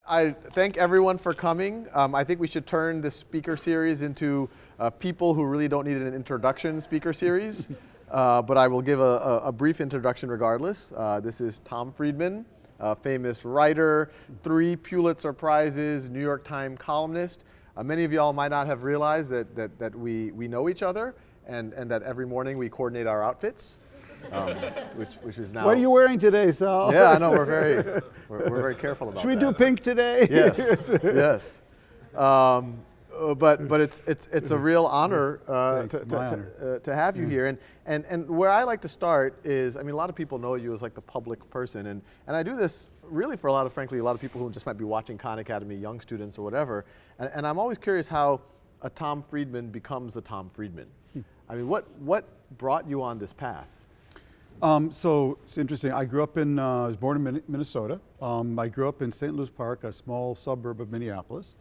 I thank everyone for coming. I think we should turn this speaker series into people who really don't need an introduction speaker series, but I will give a brief introduction regardless. This is Tom Friedman, a famous writer, 3 Pulitzer Prizes, New York Times columnist. Many of y'all might not have realized that we know each other and that every morning we coordinate our outfits. Which is now. What are you wearing today, Sal? Yeah, I know we're very careful about that. Should we do pink today? Yes, yes. But it's a real honor, to have you here. And where I like to start is, I mean, a lot of people know you as like the public person, and I do this really for frankly, a lot of people who just might be watching Khan Academy, young students or whatever. And I'm always curious how a Tom Friedman becomes a Tom Friedman. I mean, what brought you on this path? So it's interesting. I grew up I was born in Minnesota. I grew up in St. Louis Park, a small suburb of Minneapolis.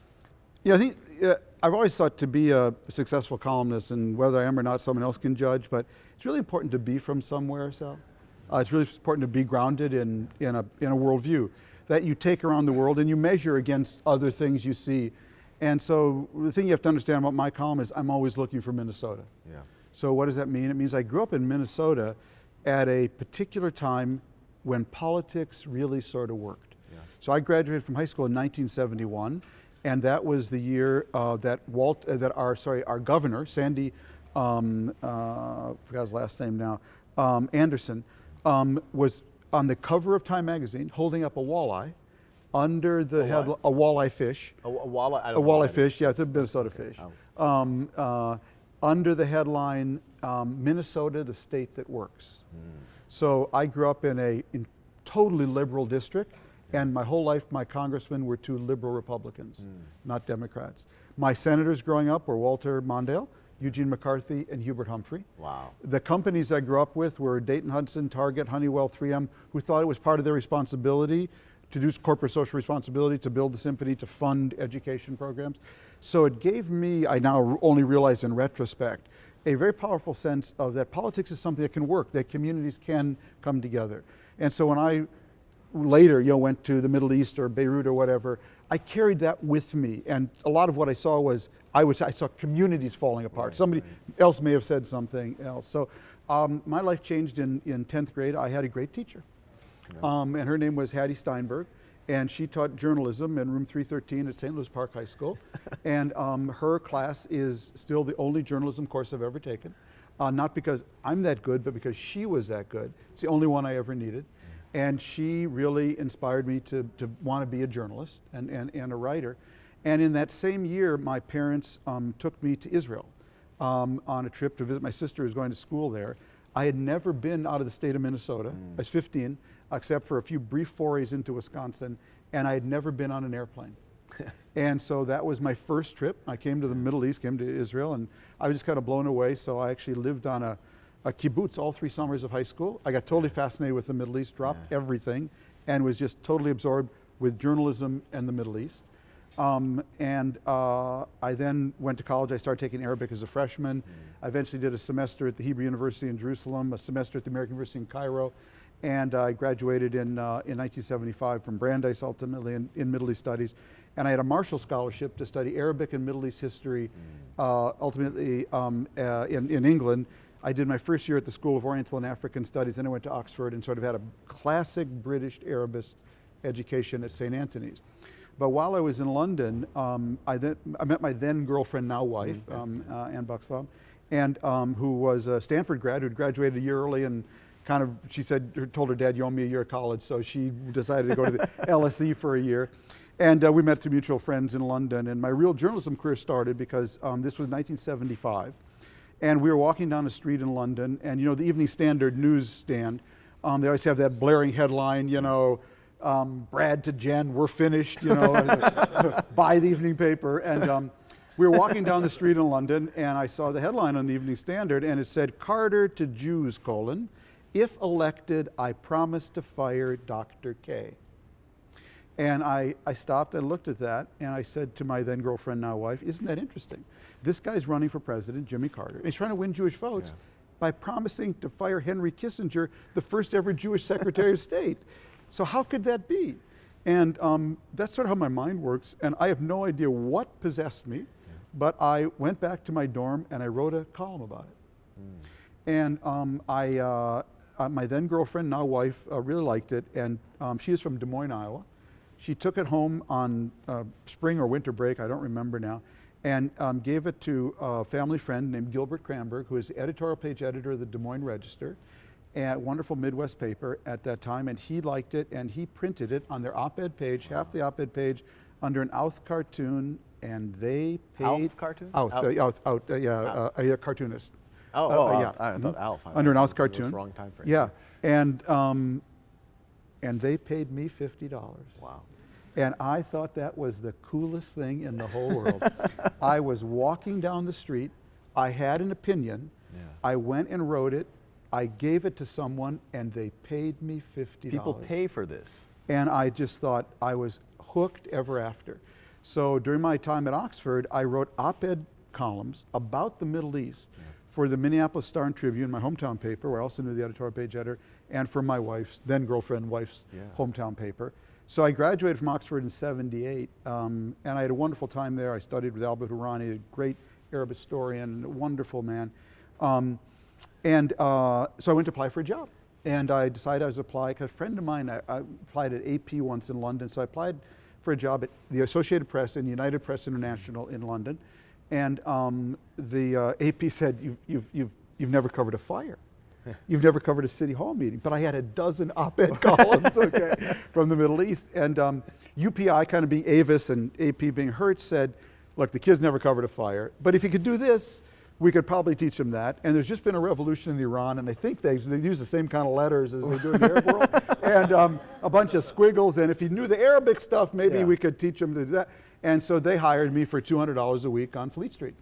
Yeah, I think I've always thought to be a successful columnist, and whether I am or not, someone else can judge. But it's really important to be from somewhere, Sal. It's really important to be grounded in a worldview that you take around the world and you measure against other things you see. And so the thing you have to understand about my column is I'm always looking for Minnesota. Yeah. So what does that mean? It means I grew up in Minnesota at a particular time when politics really sort of worked. Yeah. So I graduated from high school in 1971, and that was the year that our governor, Sandy, forgot his last name now, Anderson, was on the cover of Time magazine holding up a walleye under the head, a walleye fish. A walleye? A walleye fish, yeah, it's a Minnesota fish. Oh. Under the headline, Minnesota, the state that works. So I grew up in a totally liberal district, and my whole life my congressmen were 2 liberal Republicans, not Democrats. My senators growing up were Walter Mondale, Eugene McCarthy, and Hubert Humphrey. Wow. The companies I grew up with were Dayton Hudson, Target, Honeywell, 3M, who thought it was part of their responsibility to do corporate social responsibility, to build the symphony, to fund education programs. So it gave me, I now only realize in retrospect, a very powerful sense of that politics is something that can work, that communities can come together. And so when I later went to the Middle East or Beirut or whatever, I carried that with me. And a lot of what I saw was, I saw communities falling apart. Right, somebody else may have said something else. So my life changed in 10th grade. I had a great teacher. And her name was Hattie Steinberg, and she taught journalism in room 313 at St. Louis Park High School. And her class is still the only journalism course I've ever taken. Not because I'm that good, but because she was that good. It's the only one I ever needed. And she really inspired me to want to be a journalist and a writer. And in that same year, my parents took me to Israel on a trip to visit my sister who was going to school there. I had never been out of the state of Minnesota. I was 15, except for a few brief forays into Wisconsin, and I had never been on an airplane. And so that was my first trip. I came to the Middle East, came to Israel, and I was just kind of blown away. So I actually lived on a kibbutz all 3 summers of high school. I got totally fascinated with the Middle East, dropped everything, and was just totally absorbed with journalism and the Middle East. I then went to college. I started taking Arabic as a freshman. I eventually did a semester at the Hebrew University in Jerusalem, a semester at the American University in Cairo, and I graduated in 1975 from Brandeis, ultimately in Middle East Studies. And I had a Marshall Scholarship to study Arabic and Middle East history, ultimately in England. I did my first year at the School of Oriental and African Studies, and I went to Oxford and sort of had a classic British Arabist education at St. Anthony's. But while I was in London, I met my then girlfriend, now wife, Ann Buxbaum, and who was a Stanford grad who had graduated a year early, and she told her dad, "You owe me a year of college," so she decided to go to the LSE for a year. And we met through mutual friends in London, and my real journalism career started because this was 1975, and we were walking down a street in London, and the Evening Standard newsstand, they always have that blaring headline, Brad to Jen, we're finished, buy the evening paper. And we were walking down the street in London, and I saw the headline on the Evening Standard, and it said, "Carter to Jews, if elected, I promise to fire Dr. K." And I stopped and looked at that, and I said to my then girlfriend, now wife, "Isn't that interesting? This guy's running for president, Jimmy Carter, and he's trying to win Jewish votes by promising to fire Henry Kissinger, the first ever Jewish Secretary of State. So how could that be?" And that's sort of how my mind works. And I have no idea what possessed me, but I went back to my dorm and I wrote a column about it. And my then girlfriend, now wife, really liked it. And she is from Des Moines, Iowa. She took it home on spring or winter break, I don't remember now, and gave it to a family friend named Gilbert Cranberg, who is the editorial page editor of the Des Moines Register, a wonderful Midwest paper at that time, and he liked it, and he printed it on their op-ed page, half the op-ed page, under an Outh cartoon, and they paid... Outh cartoon? A cartoonist. Yeah. I thought Alf. Under an Outh cartoon. Wrong time frame. Yeah, and they paid me $50. Wow. And I thought that was the coolest thing in the whole world. I was walking down the street. I had an opinion. Yeah. I went and wrote it. I gave it to someone, and they paid me $50. People pay for this. And I just thought I was hooked ever after. So during my time at Oxford, I wrote op-ed columns about the Middle East for the Minneapolis Star and Tribune, my hometown paper, where I also knew the editorial page editor, and for my wife's, then girlfriend, wife's hometown paper. So I graduated from Oxford in '78, and I had a wonderful time there. I studied with Albert Hourani, a great Arab historian, a wonderful man. So I went to apply for a job. And I decided I was applying, because a friend of mine, I applied at AP once in London, so I applied for a job at the Associated Press and United Press International in London. And the AP said, you've never covered a fire. You've never covered a city hall meeting. But I had a dozen op-ed columns, from the Middle East. And UPI, kind of being Avis and AP being Hertz, said, look, the kids never covered a fire, but if you could do this, we could probably teach them that. And there's just been a revolution in Iran, and I think they use the same kind of letters as they do in the Arab world, and a bunch of squiggles. And if he knew the Arabic stuff, maybe we could teach him to do that. And so they hired me for $200 a week on Fleet Street.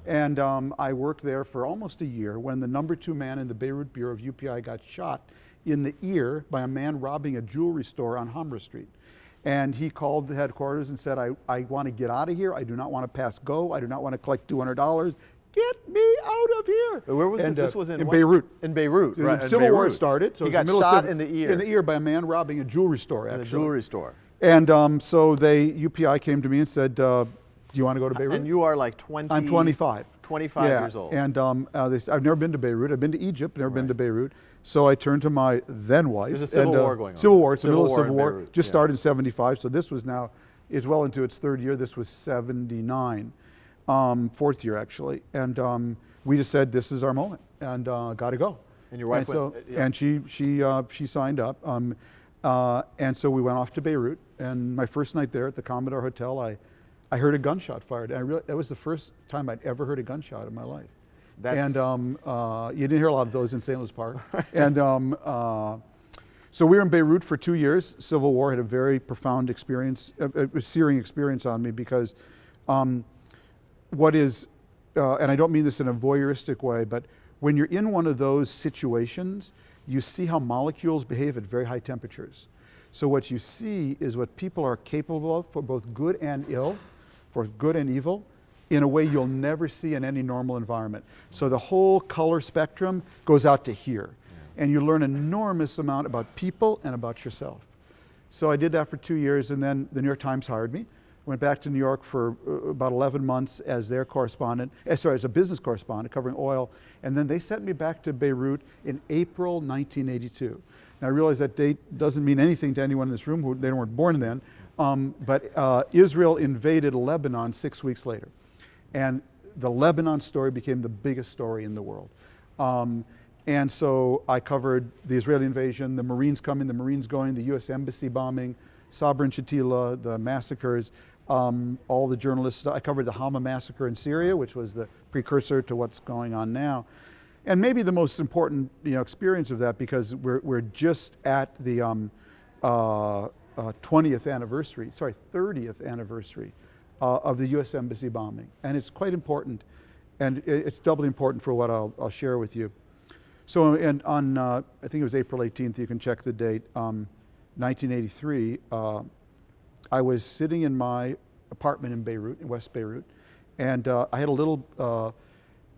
And I worked there for almost a year when the #2 man in the Beirut Bureau of UPI got shot in the ear by a man robbing a jewelry store on Hamra Street. And he called the headquarters and said, I want to get out of here. I do not want to pass go. I do not want to collect $200. Get me out of here. Where was this? This was in Beirut. In Beirut, right. The Civil War started. So he got shot in the ear. In the ear by a man robbing a jewelry store, actually. In a jewelry store. And so UPI came to me and said, do you want to go to Beirut? And you are like 20? I'm 25. 25 years old. And they said, I've never been to Beirut. I've been to Egypt, never been to Beirut. So I turned to my then wife. There's a civil war going on. Civil war. It's the middle of Civil War. Beirut. Just started in '75. So this was now, it's well into its third year. This was '79, fourth year actually. And we just said, this is our moment, and got to go. And your wife went. And she signed up. And so we went off to Beirut. And my first night there at the Commodore Hotel, I heard a gunshot fired. And that was the first time I'd ever heard a gunshot in my life. And you didn't hear a lot of those in St. Louis Park. And so we were in Beirut for 2 years. Civil War had a very profound experience, a searing experience on me, because and I don't mean this in a voyeuristic way, but when you're in one of those situations, you see how molecules behave at very high temperatures. So what you see is what people are capable of for both good and ill, for good and evil, in a way you'll never see in any normal environment. So the whole color spectrum goes out to here. And you learn an enormous amount about people and about yourself. So I did that for 2 years, and then the New York Times hired me. Went back to New York for about 11 months as their correspondent, as a business correspondent covering oil. And then they sent me back to Beirut in April 1982. Now I realize that date doesn't mean anything to anyone in this room, they weren't born then, but Israel invaded Lebanon 6 weeks later. And the Lebanon story became the biggest story in the world. And so I covered the Israeli invasion, the Marines coming, the Marines going, the US Embassy bombing, Sabra and Shatila, the massacres, all the journalists. I covered the Hama massacre in Syria, which was the precursor to what's going on now. And maybe the most important experience of that, because we're just at the 30th anniversary of the US Embassy bombing. And it's quite important, and it's doubly important for what I'll share with you. So on I think it was April 18th, you can check the date, 1983, I was sitting in my apartment in Beirut, in West Beirut, and I had a little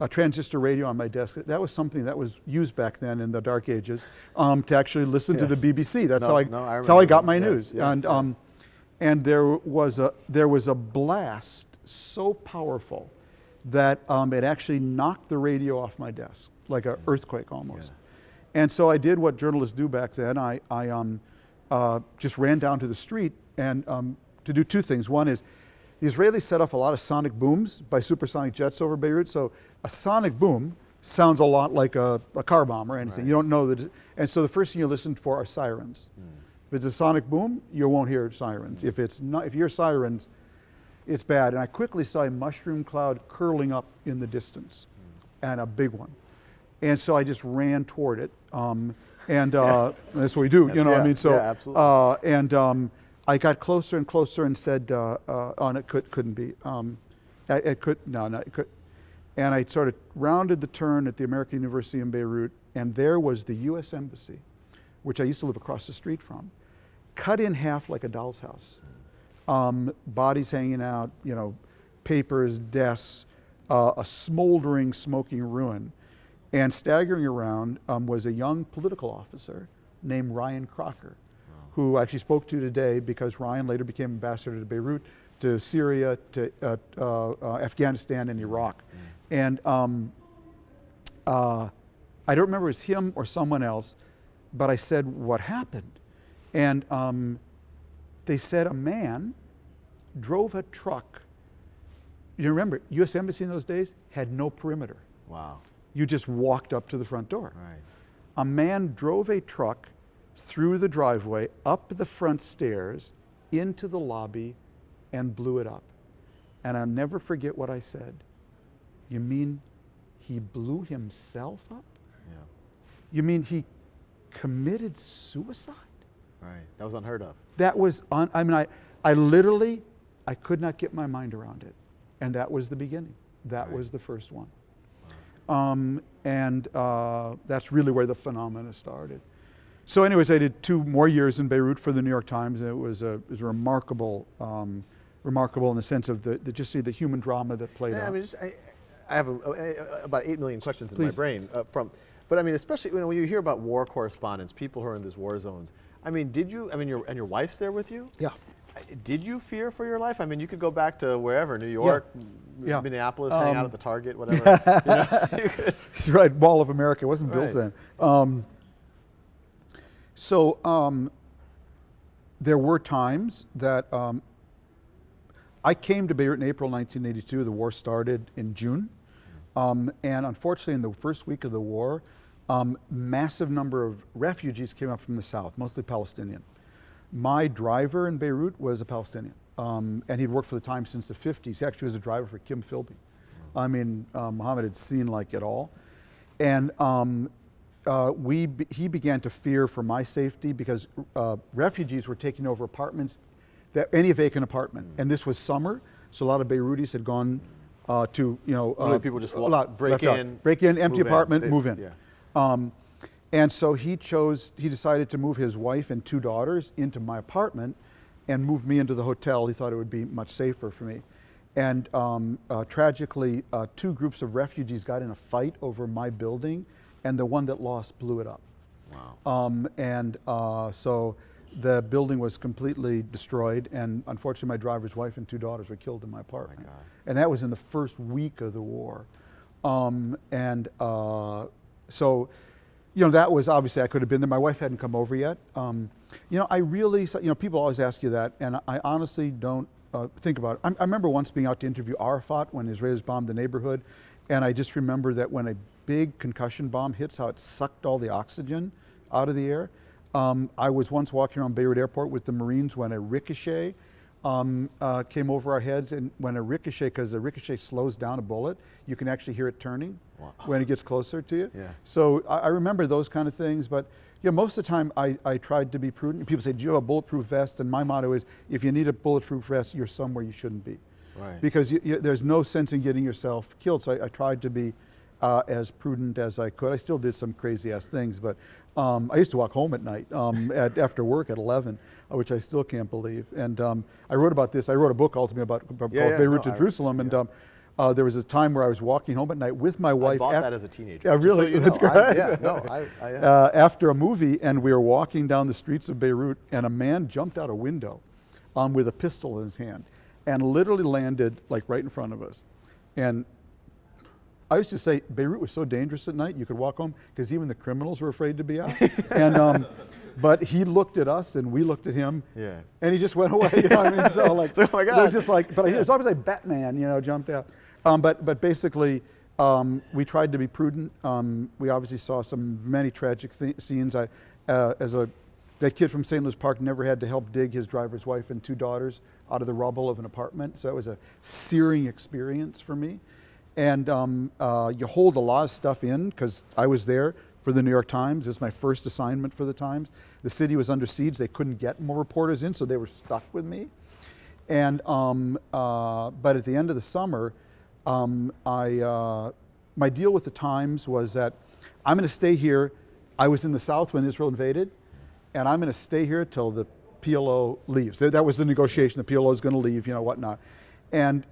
a transistor radio on my desk. That was something that was used back then in the dark ages to actually listen to the BBC. That's how I got my news. And there was a blast so powerful that it actually knocked the radio off my desk, like an earthquake almost. Yeah. And so I did what journalists do back then. I just ran down to the street and to do two things. One is the Israelis set off a lot of sonic booms by supersonic jets over Beirut. So a sonic boom sounds a lot like a car bomb or anything. Right. You don't know that. And so the first thing you listen for are sirens. If it's a sonic boom, you won't hear sirens. If it's not, if you hear sirens, it's bad. And I quickly saw a mushroom cloud curling up in the distance, and a big one. And so I just ran toward it. That's what we do, you know. I mean, so absolutely. I got closer and closer and said, it couldn't be. It could. And I sort of rounded the turn at the American University in Beirut, and there was the U.S. Embassy, which I used to live across the street from, cut in half like a doll's house. Bodies hanging out, you know, papers, desks, a smoldering, smoking ruin. And staggering around was a young political officer named Ryan Crocker, who I actually spoke to today because Ryan later became ambassador to Beirut, to Syria, to Afghanistan and Iraq. And I don't remember if it was him or someone else, but I said, what happened? And they said a man drove a truck. You remember, U.S. Embassy in those days had no perimeter. Wow. You just walked up to the front door. Right. A man drove a truck through the driveway, up the front stairs, into the lobby, and blew it up. And I'll never forget what I said. You mean he blew himself up? Yeah. You mean he committed suicide? Right. That was unheard of. That was, I literally, I could not get my mind around it. And that was the beginning. That was the first one. That's really where the phenomena started. So anyways, I did 2 more years in Beirut for the New York Times, and it was remarkable, remarkable in the sense of just see the human drama that played out. I mean, I have about 8 million questions in my brain but I mean, especially when you hear about war correspondents, people who are in these war zones. I mean, your wife's there with you? Yeah. Did you fear for your life? I mean, you could go back to wherever, New York, Minneapolis, hang out at the Target, whatever. That's right, Mall of America wasn't built then. There were times that I came to Beirut in April 1982. The war started in June. And unfortunately, in the first week of the war, massive number of refugees came up from the south, mostly Palestinian. My driver in Beirut was a Palestinian, and he'd worked for the Times since the 50s. He actually was a driver for Kim Philby. I mean, Mohammed had seen like it all. And he began to fear for my safety because refugees were taking over apartments, any vacant apartment. And this was summer, so a lot of Beirutis had gone to, people just break in, empty apartment, move in. Yeah. And so he decided to move his wife and 2 daughters into my apartment and move me into the hotel. He thought it would be much safer for me. And tragically, 2 groups of refugees got in a fight over my building, and the one that lost blew it up. Wow. So the building was completely destroyed, and unfortunately my driver's wife and 2 daughters were killed in my apartment. Oh my God. And that was in the first week of the war. That was obviously I could have been there. My wife hadn't come over yet. I really, people always ask you that, and I honestly don't think about it. I remember once being out to interview Arafat when Israelis bombed the neighborhood, and I just remember that when a big concussion bomb hits, how it sucked all the oxygen out of the air. I was once walking around Beirut Airport with the Marines when a ricochet came over our heads, and because the ricochet slows down a bullet, you can actually hear it turning when it gets closer to you. Yeah. So I remember those kind of things, but most of the time I tried to be prudent. People say, do you have a bulletproof vest? And my motto is, if you need a bulletproof vest, you're somewhere you shouldn't be. Right. Because there's no sense in getting yourself killed. So I tried to be as prudent as I could. I still did some crazy ass things, but I used to walk home at night after work at 11, which I still can't believe. And I wrote about this. I wrote a book ultimately about Beirut to Jerusalem. And there was a time where I was walking home at night with my wife. I bought that as a teenager. Yeah, really? That's great. After a movie, and we were walking down the streets of Beirut, and a man jumped out a window with a pistol in his hand, and literally landed like right in front of us. And I used to say Beirut was so dangerous at night you could walk home because even the criminals were afraid to be out. And but he looked at us and we looked at him. Yeah. And he just went away. You know what I mean? So like, Oh my God. just like, but it was always like Batman, you know, jumped out. But basically, we tried to be prudent. We obviously saw many tragic scenes. That kid from St. Louis Park never had to help dig his driver's wife and 2 daughters out of the rubble of an apartment. So it was a searing experience for me. And you hold a lot of stuff in because I was there for the New York Times. This was my first assignment for the Times. The city was under siege. They couldn't get more reporters in, so they were stuck with me. And but at the end of the summer, my deal with the Times was that I'm going to stay here. I was in the South when Israel invaded, and I'm going to stay here till the PLO leaves. That was the negotiation. The PLO is going to leave, you know, whatnot. And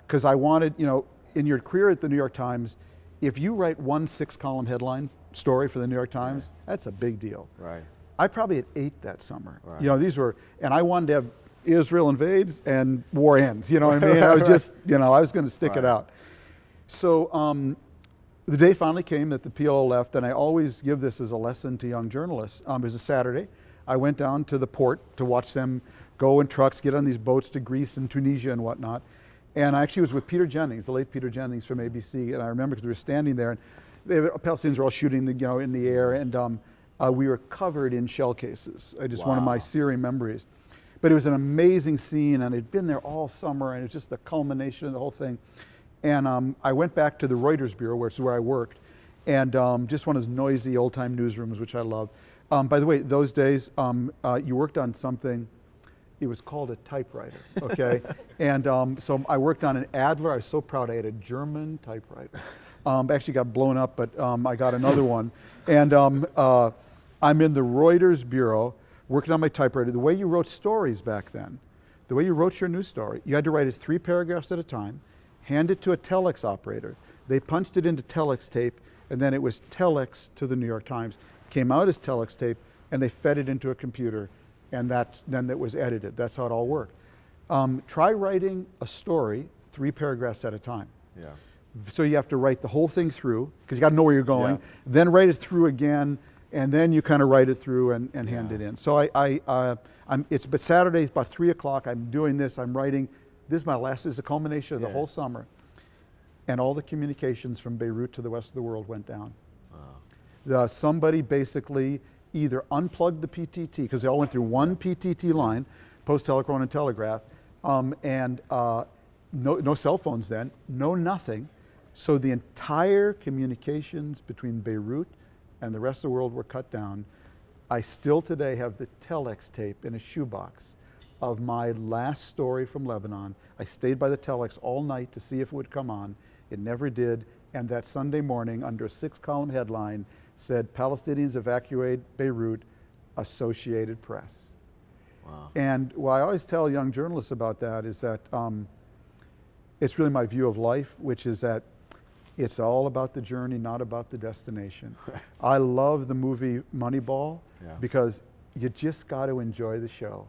because I wanted, you know, in your career at the New York Times, if you write one 6-column headline story for the New York Times, that's a big deal. Right. I probably had 8 that summer. Right. You know, these were, and I wanted to have Israel invades and war ends. You know what I mean? I was just, you know, I was going to stick it out. So the day finally came that the PLO left, and I always give this as a lesson to young journalists. It was a Saturday. I went down to the port to watch them go in trucks, get on these boats to Greece and Tunisia and whatnot. And I actually was with Peter Jennings, the late Peter Jennings from ABC, and I remember because we were standing there, and the Palestinians were all shooting, you know, in the air, and we were covered in shell cases. Just one of my searing memories. But it was an amazing scene, and I'd been there all summer, and it was just the culmination of the whole thing. And I went back to the Reuters Bureau, which is where I worked, and just one of those noisy old-time newsrooms, which I loved. By the way, those days, you worked on something. It was called a typewriter, okay? And so I worked on an Adler. I was so proud I had a German typewriter. Actually got blown up, but I got another one. And I'm in the Reuters Bureau working on my typewriter. The way you wrote stories back then, the way you wrote your news story, you had to write it 3 paragraphs at a time, hand it to a telex operator. They punched it into telex tape, and then it was telex to the New York Times. Came out as telex tape, and they fed it into a computer. And then it was edited. That's how it all worked. Try writing a story 3 paragraphs at a time. Yeah. So you have to write the whole thing through, because you got to know where you're going, then write it through again, and then you kind of write it through and hand it in. So but Saturday, about 3 o'clock, I'm doing this, I'm writing. This is the culmination of the whole summer. And all the communications from Beirut to the rest of the world went down. Wow. Somebody basically either unplugged the PTT, because they all went through one PTT line, Post, Telephone, and Telegraph, and no cell phones then, no nothing. So the entire communications between Beirut and the rest of the world were cut down. I still today have the telex tape in a shoebox of my last story from Lebanon. I stayed by the telex all night to see if it would come on. It never did. And that Sunday morning, under a 6-column headline, said Palestinians evacuate Beirut, Associated Press. Wow. And what I always tell young journalists about that is that it's really my view of life, which is that it's all about the journey, not about the destination. I love the movie Moneyball because you just got to enjoy the show.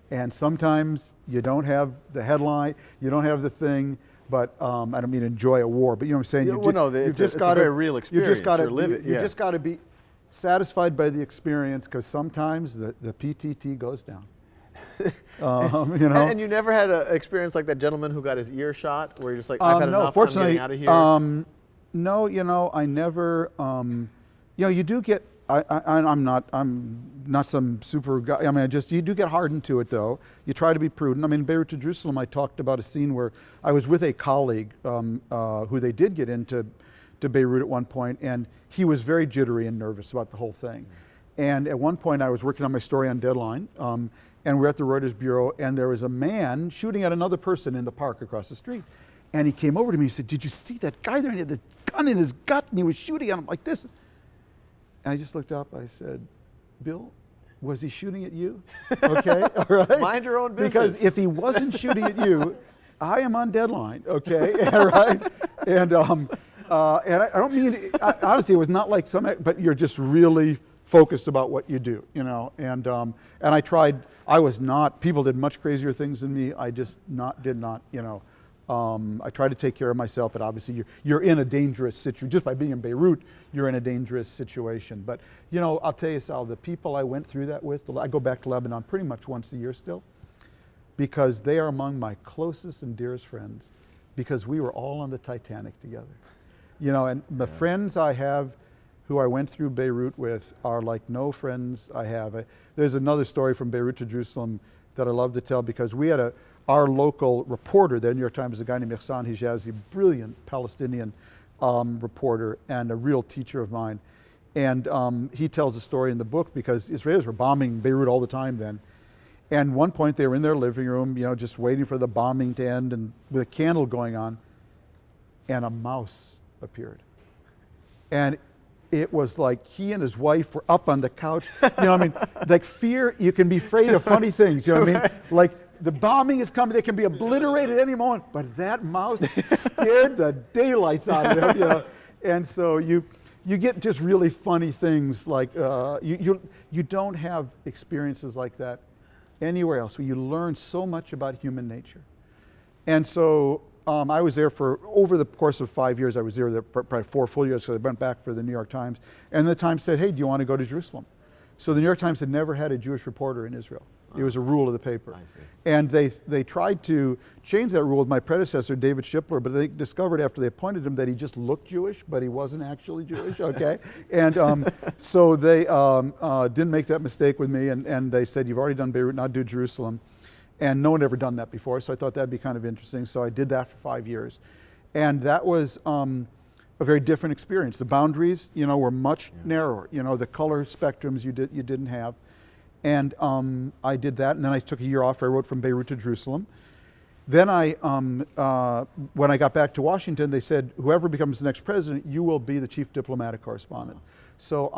And sometimes you don't have the headline, you don't have the thing, but I don't mean enjoy a war, but you know what I'm saying? It's a very real experience. You just got to live it. You just got to be satisfied by the experience, because sometimes the PTT goes down. You know? And you never had an experience like that gentleman who got his ear shot, where you're just like, I've had enough, I'm getting out of here? No, you know, I never, you know, you do get, I'm not some super guy. I mean, you do get hardened to it, though. You try to be prudent. I mean, in Beirut to Jerusalem, I talked about a scene where I was with a colleague who they did get into Beirut at one point, and he was very jittery and nervous about the whole thing. And at one point, I was working on my story on deadline, and we're at the Reuters Bureau, and there was a man shooting at another person in the park across the street. And he came over to me and he said, "Did you see that guy there? And he had the gun in his gut, and he was shooting at him like this." And I just looked up, I said, "Bill, was he shooting at you?" Okay, all right? Mind your own business. Because if he wasn't shooting at you, I am on deadline, okay, all right? And I don't mean, honestly, it was not like but you're just really focused about what you do, you know. And I tried. I was not. People did much crazier things than me. I just did not, you know. I tried to take care of myself, but obviously you're in a dangerous situation. Just by being in Beirut, you're in a dangerous situation. But, you know, I'll tell you, Sal, the people I went through that with, I go back to Lebanon pretty much once a year still, because they are among my closest and dearest friends, because we were all on the Titanic together. You know, and the friends I have who I went through Beirut with are like no friends I have. There's another story from Beirut to Jerusalem that I love to tell, because we had our local reporter, the New York Times, a guy named Ihsan Hijazi, brilliant Palestinian reporter and a real teacher of mine. And he tells a story in the book, because Israelis were bombing Beirut all the time then. And one point they were in their living room, you know, just waiting for the bombing to end, and with a candle going on, and a mouse appeared. And it was like he and his wife were up on the couch. You know what I mean? Like fear, you can be afraid of funny things, you know what I mean? Like the bombing is coming, they can be obliterated at any moment, but that mouse scared the daylights out of them, you know? And so you get just really funny things, like you don't have experiences like that anywhere else, where you learn so much about human nature. And so I was there for, over the course of 5 years, I was there probably 4 full years, so I went back for the New York Times. And the Times said, hey, do you want to go to Jerusalem? So the New York Times had never had a Jewish reporter in Israel. It was a rule of the paper. I see. And they tried to change that rule with my predecessor, David Shipler, but they discovered after they appointed him that he just looked Jewish, but he wasn't actually Jewish, okay? And so they didn't make that mistake with me, and they said, you've already done Beirut, now do Jerusalem. And no one had ever done that before, so I thought that'd be kind of interesting. So I did that for 5 years. And that was a very different experience. The boundaries, you know, were much narrower. You know, the color spectrums you didn't have. And I did that, and then I took a year off. I wrote from Beirut to Jerusalem. Then when I got back to Washington, they said, whoever becomes the next president, you will be the chief diplomatic correspondent. So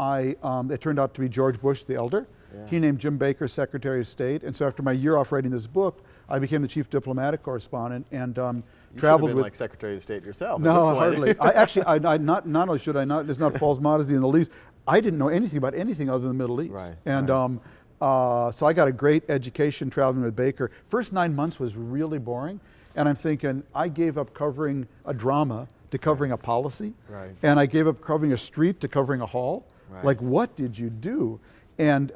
it turned out to be George Bush the elder. Yeah. He named Jim Baker Secretary of State. And so after my year off writing this book, I became the chief diplomatic correspondent and traveled been with, like Secretary of State yourself. No, hardly. Not only should I not, it's not false modesty in the least, I didn't know anything about anything other than the Middle East. Right, and so I got a great education traveling with Baker. First 9 months was really boring. And I'm thinking, I gave up covering a drama to covering a policy. Right. And I gave up covering a street to covering a hall. Right. Like, what did you do? And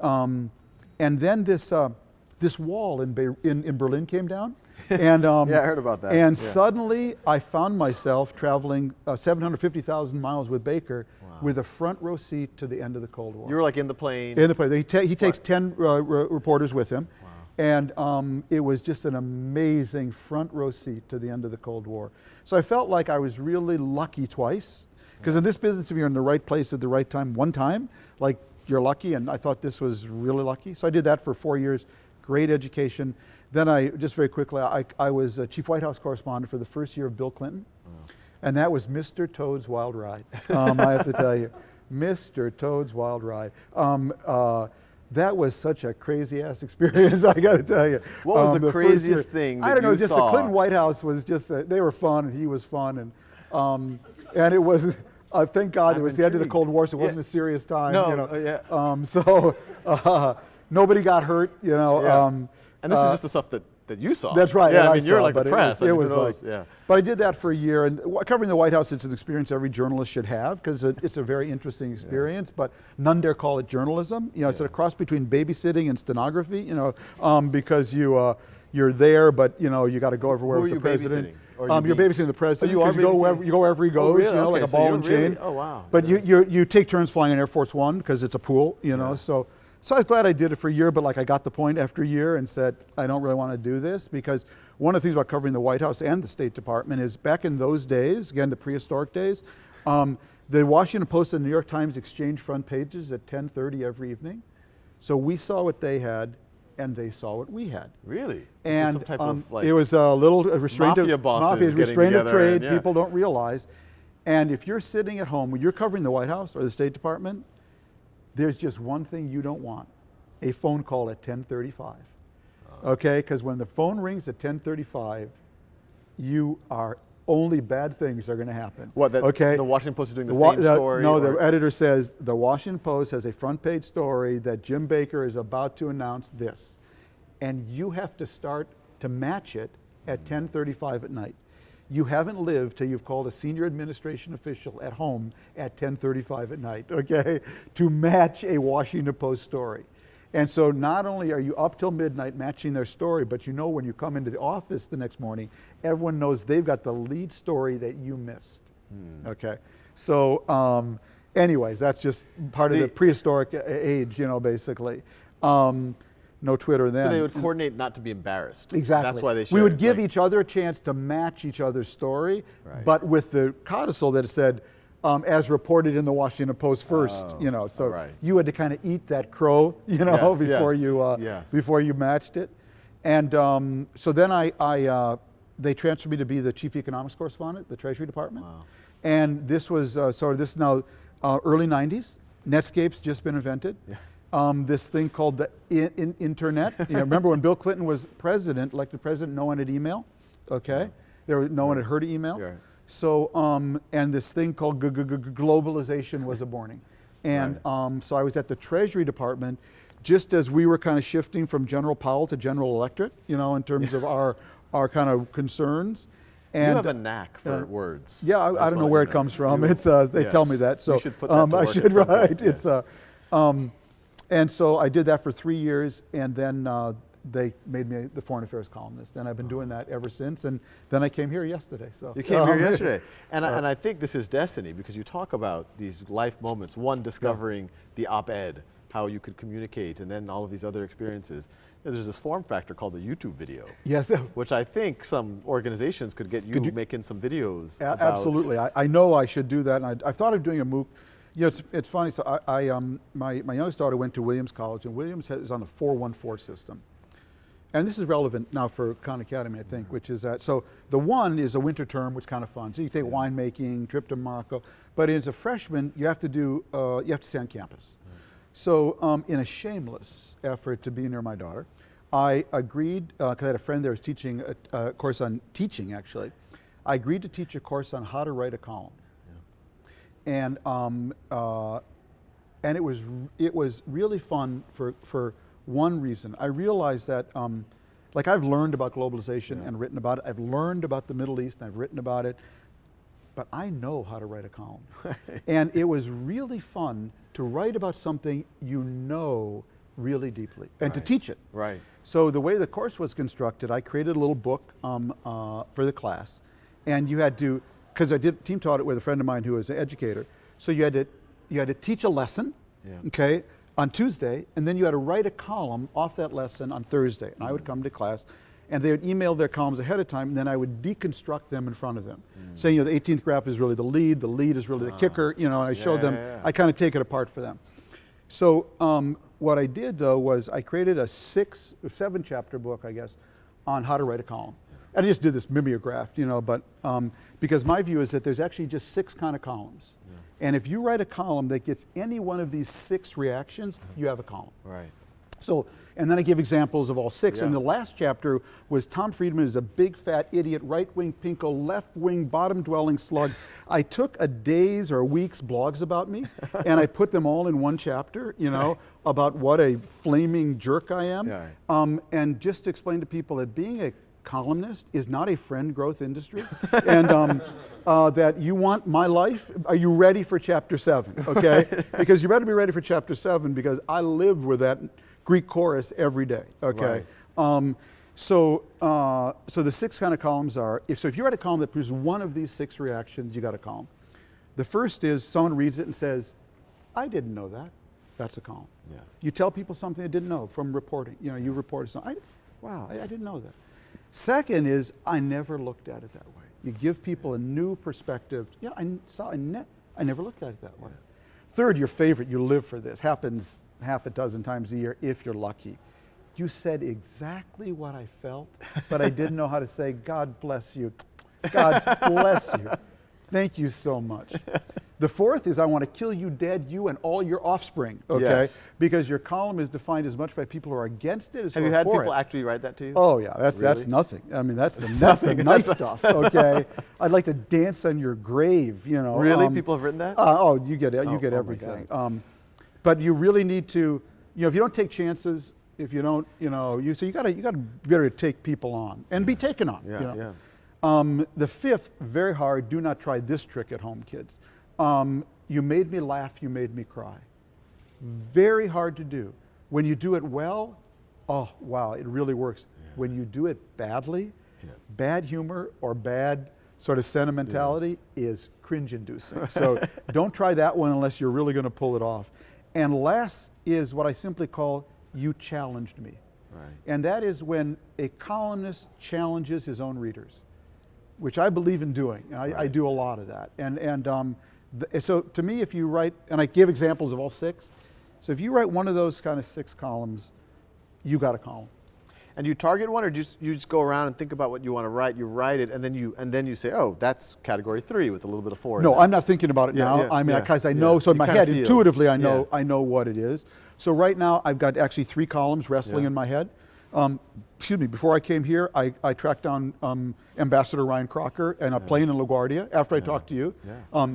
then this wall in Berlin came down. And yeah, I heard about that. And suddenly I found myself traveling 750,000 miles with Baker with a front row seat to the end of the Cold War. You were like in the plane? In the plane. He takes 10 reporters with him. Wow. And it was just an amazing front row seat to the end of the Cold War. So I felt like I was really lucky twice. Because in this business, if you're in the right place at the right time, one time, like, you're lucky, and I thought this was really lucky. So I did that for 4 years, great education. Then just very quickly, I was a chief White House correspondent for the first year of Bill Clinton. Oh. And that was Mr. Toad's Wild Ride, I have to tell you. Mr. Toad's Wild Ride. That was such a crazy ass experience, I got to tell you. What was the craziest thing that I don't know, you just saw? The Clinton White House was just, they were fun, and he was fun. And it was, thank God it was the end of the Cold War, so it wasn't a serious time. No, you know. So nobody got hurt, you know. Yeah. And this is just the stuff that you saw. That's right. Yeah, I mean, you're like the press. It was like, but I did that for a year. And covering the White House, it's an experience every journalist should have, because it's a very interesting experience, but none dare call it journalism. You know, it's a cross between babysitting and stenography, you know, because you're there, but, you know, you got to go everywhere with the president. You're babysitting the president. You go wherever he goes, really? you know, like a ball and chain. Oh, wow. But you take turns flying in Air Force One, because it's a pool, you know, so I was glad I did it for a year, but like I got the point after a year and said, I don't really want to do this, because one of the things about covering the White House and the State Department is back in those days, again, the prehistoric days, the Washington Post and the New York Times exchanged front pages at 10:30 every evening. So we saw what they had, and they saw what we had. Really? And some type of, like, it was a little restraint mafia bosses restraint of trade. And, people don't realize. And if you're sitting at home, when you're covering the White House or the State Department, there's just one thing you don't want: a phone call at 10:35. Okay, because when the phone rings at 10:35, you are only bad things are going to happen. What, that okay? the Washington Post is doing the same story? No, or? the editor says the Washington Post has a front page story that Jim Baker is about to announce this. And you have to start to match it at 10:35 at night. You haven't lived till you've called a senior administration official at home at 10:35 at night, okay, to match a Washington Post story. And so not only are you up till midnight matching their story, but you know when you come into the office the next morning, everyone knows they've got the lead story that you missed, okay? So anyways, that's just part of the prehistoric age, you know, basically. No Twitter then. So they would coordinate not to be embarrassed. Exactly. That's why they shared. We would give each other a chance to match each other's story, but with the codicil that it said, as reported in the Washington Post first, you know, so you had to kind of eat that crow, you know, before you matched it. And so then they transferred me to be the chief economics correspondent, the Treasury Department. Wow. And this was this is now early 90s. Netscape's just been invented. Yeah. This thing called the internet. You know, remember when Bill Clinton was president, elected president, no one had email, okay? No one had heard of email. Yeah. So, and this thing called globalization was aborting. And so I was at the Treasury Department just as we were kind of shifting from General Powell to General Electric, you know, in terms of our kind of concerns. And you have a knack for words. Yeah, I don't know where it comes from. It's they tell me that. So you should put that to work I should, at some right. point. It's and so I did that for 3 years, and then they made me the foreign affairs columnist, and I've been doing that ever since. And then I came here yesterday. So you came here yesterday, and I think this is destiny because you talk about these life moments. One, discovering the op-ed, how you could communicate, and then all of these other experiences. There's this form factor called the YouTube video. Yes. Which I think some organizations could get you making some videos. Absolutely. I know I should do that, and I've thought of doing a MOOC. You know, it's funny. So my youngest daughter went to Williams College, and Williams is on the 414 system. And this is relevant now for Khan Academy, I think, which is that. So the one is a winter term, which is kind of fun. So you take winemaking, trip to Morocco. But as a freshman, you have to do, you have to stay on campus. So in a shameless effort to be near my daughter, I agreed, because I had a friend there who was teaching a course on teaching, actually. I agreed to teach a course on how to write a column. And it was really fun for one reason. I realized that, like I've learned about globalization and written about it. I've learned about the Middle East and I've written about it, but I know how to write a column. And it was really fun to write about something you know really deeply and to teach it. Right. So the way the course was constructed, I created a little book for the class, and you had to, because I did team taught it with a friend of mine who was an educator. So you had to teach a lesson, okay, on Tuesday, and then you had to write a column off that lesson on Thursday. And I would come to class, and they would email their columns ahead of time, and then I would deconstruct them in front of them, saying, you know, the 18th graph is really the lead is really the kicker, you know, and I showed them, I kind of take it apart for them. So what I did though was I created a 7 chapter book, I guess, on how to write a column. And I just did this mimeograph, you know, but because my view is that there's actually just 6 kind of columns. And if you write a column that gets any one of these 6 reactions, you have a column. Right. So, and then I give examples of all 6. And the last chapter was Tom Friedman is a big fat idiot, right-wing pinko, left-wing bottom-dwelling slug. I took a day's or a week's blogs about me, and I put them all in one chapter, you know, about what a flaming jerk I am. And just to explain to people that being a columnist is not a friend growth industry, and that you want my life. Are you ready for chapter 7? Okay, because you better be ready for chapter 7 because I live with that Greek chorus every day. Okay, so the 6 kind of columns are. If you write a column that produces one of these 6 reactions, you got a column. The first is someone reads it and says, "I didn't know that." That's a column. Yeah. You tell people something they didn't know from reporting. You know, you reported something. Wow, I didn't know that. Second is, I never looked at it that way. You give people a new perspective. Yeah, I never looked at it that way. Third, your favorite, you live for this, happens half a dozen times a year if you're lucky. You said exactly what I felt, but I didn't know how to say, God bless you. God bless you. Thank you so much. The fourth is I want to kill you dead, you and all your offspring, okay? Yes. Because your column is defined as much by people who are against it as Have who you are had for people it. actually write that to you? Oh yeah, that's Really? nothing. I mean, that's the nice stuff, okay? I'd like to dance on your grave, you know. Really? People have written that? Oh, you get Oh my everything. But you really need to, you know, if you don't take chances, if you don't, you know, so you gotta be better to take people on and be taken on. Yeah, you know? yeah. The fifth, very hard. Do not try this trick at home, kids. You made me laugh. You made me cry. Very hard to do. When you do it well, oh wow, it really works. Yeah. When you do it badly, Yeah. bad humor or bad sort of sentimentality is cringe-inducing. So don't try that one unless you're really going to pull it off. And last is what I simply call "you challenged me," Right. and that is when a columnist challenges his own readers, which I believe in doing, and I Right. do a lot of that. So to me, if you write, and I give examples of all six, so if you write one of those kind of 6 columns, you got a column. And you target one, or you just go around and think about what you want to write? You write it, and then you say, "Oh, that's category 3 with a little bit of 4." in No, that. I'm not thinking about it Yeah, now. yeah, I mean, yeah, because I yeah. know, so in You my kinda head, feel. intuitively, I Yeah. know what it is. So right now, I've got actually 3 columns wrestling Yeah. in my head. Excuse me, before I came here, I tracked down Ambassador Ryan Crocker and a plane in LaGuardia after I talked to you. Yeah.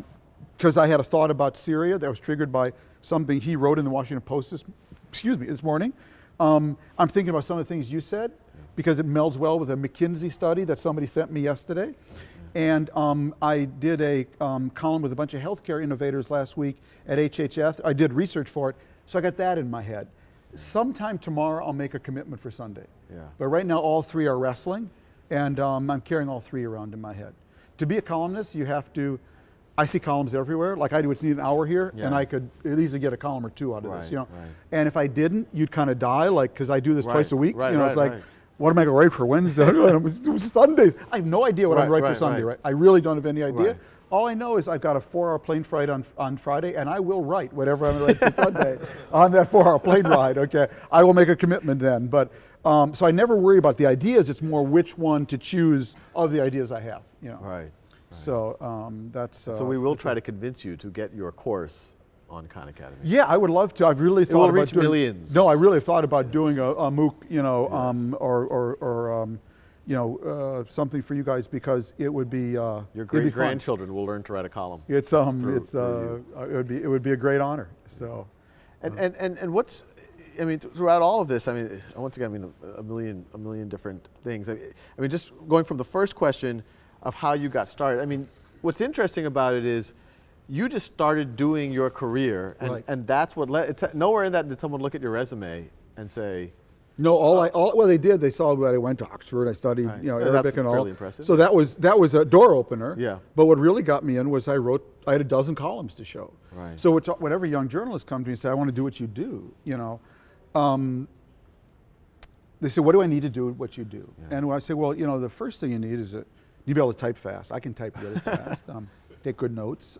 Because I had a thought about Syria that was triggered by something he wrote in the Washington Post this morning. I'm thinking about some of the things you said because it melds well with a McKinsey study that somebody sent me yesterday. And I did a column with a bunch of healthcare innovators last week at HHS. I did research for it, so I got that in my head. Sometime tomorrow I'll make a commitment for Sunday. Yeah. But right now all 3 are wrestling, and I'm carrying all 3 around in my head. To be a columnist, you have to, I see columns everywhere, like I do, it's need an hour here, Yeah. and I could at least get a column or 2 out of this, Right, you know. right. And if I didn't, you'd kind of die, like, because I do this Right, twice a week, right, you know, right, it's like, right. what am I going to write for Wednesday? It was Sundays. I have no idea what I'm Right, going to write for right, Sunday, right. right? I really don't have any idea. Right. All I know is I've got a 4-hour plane flight on Friday, and I will write whatever I'm going to write for Sunday on that 4-hour plane ride, okay? I will make a commitment then. But, so I never worry about the ideas. It's more which one to choose of the ideas I have, you know? Right. So that's... So we will try to convince you to get your course on Khan Academy. Yeah, I would love to. I've really thought will about reach doing, millions. No, I really have thought about doing a MOOC, you know, Yes. something for you guys because it would be Your it'd be great fun. grandchildren will learn to write a column. It's through it would be a great honor. So And what's, I mean, throughout all of this, I mean, once again, I mean, a million different things. I mean, just going from the first question of how you got started. I mean, what's interesting about it is you just started doing your career, and, Right. and that's what led. It's nowhere in that did someone look at your resume and say, no, well they did. They saw that I went to Oxford. I studied, Right. you know, Yeah, Arabic that's and all. fairly impressive. So that was a door opener. Yeah. But what really got me in was I had a dozen columns to show. Right. So whatever young journalists come to me and say, I want to do what you do, you know. They say, what do I need to do what you do? Yeah. And when I say, well, you know, the first thing you need is you need to be able to type fast. I can type really fast. Take good notes.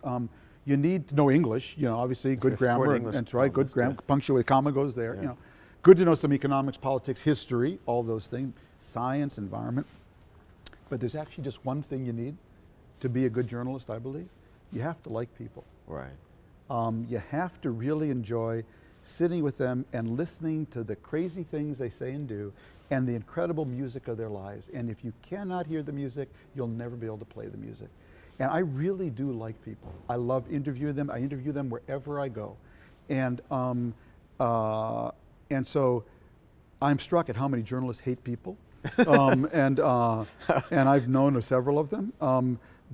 You need to know English, you know, obviously good If grammar. foreign English That's right, good columnist, grammar. Punctuate, comma goes there, Yeah. you know. Good to know some economics, politics, history, all those things, science, environment. But there's actually just one thing you need to be a good journalist, I believe. You have to like people. right. You have to really enjoy sitting with them and listening to the crazy things they say and do and the incredible music of their lives. And if you cannot hear the music, you'll never be able to play the music. And I really do like people. I love interviewing them. I interview them wherever I go. And so I'm struck at how many journalists hate people. And I've known of several of them.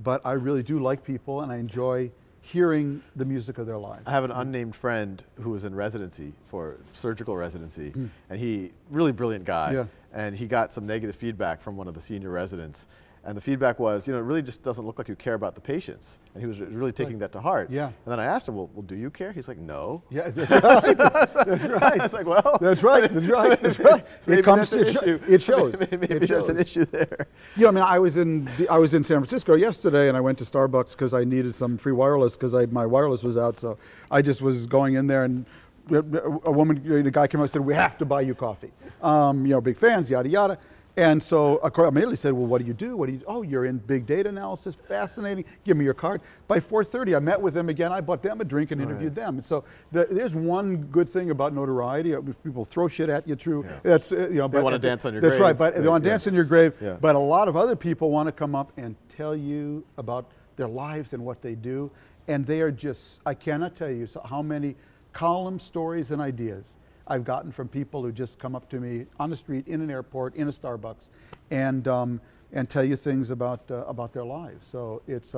But I really do like people, and I enjoy hearing the music of their lives. I have an unnamed friend who was in residency for surgical residency, and he really brilliant guy. Yeah. And he got some negative feedback from one of the senior residents, and the feedback was, you know, it really just doesn't look like you care about the patients, and he was really taking that to heart. Yeah. And then I asked him, well, do you care? He's like, no. Yeah, that's right. That's right. I was like, well, That's right. That's right. That's right. maybe It comes. that's an issue. It shows. Maybe It there's shows. an issue there. You know, I mean, I was in San Francisco yesterday, and I went to Starbucks because I needed some free wireless because my wireless was out. So I just was going in there, and a guy came up and said, "We have to buy you coffee." You know, big fans, yada yada. And so of course, I immediately said, well, what do you do? What do you do? Oh, you're in big data analysis, fascinating, give me your card. By 4:30, I met with them again, I bought them a drink and interviewed them. And so there's one good thing about notoriety. People throw shit at you, true. Yeah. That's, They want to dance on your grave. That's right, but they want to dance on your grave. Yeah. But a lot of other people want to come up and tell you about their lives and what they do. And they are just, I cannot tell you how many column stories and ideas I've gotten from people who just come up to me on the street, in an airport, in a Starbucks, and tell you things about their lives. So it's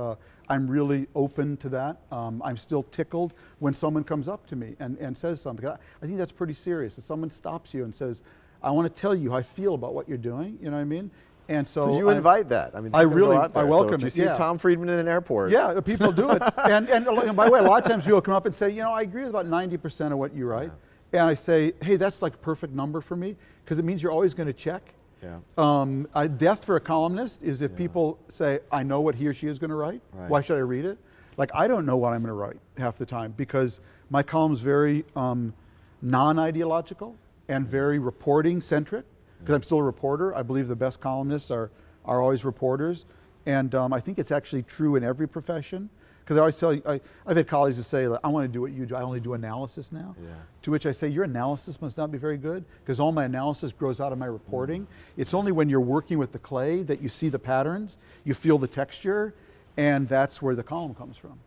I'm really open to that. I'm still tickled when someone comes up to me and says something. I think that's pretty serious. If someone stops you and says, "I want to tell you how I feel about what you're doing," you know what I mean? And so you invite that. I mean, I really, I welcome so if you it. see Tom Friedman in an airport. Yeah, people do it. and by the way, a lot of times people come up and say, I agree with about 90% of what you write. Yeah. And I say, hey, that's like a perfect number for me, because it means you're always going to check. Yeah. Death for a columnist is if people say, I know what he or she is going to write. Right. Why should I read it? Like, I don't know what I'm going to write half the time, because my column's very non-ideological and very reporting-centric. Because I'm still a reporter. I believe the best columnists are always reporters. And I think it's actually true in every profession. Because I always tell you, I've had colleagues who say, I want to do what you do, I only do analysis now. Yeah. To which I say, your analysis must not be very good, because all my analysis grows out of my reporting. It's only when you're working with the clay that you see the patterns, you feel the texture, and that's where the column comes from.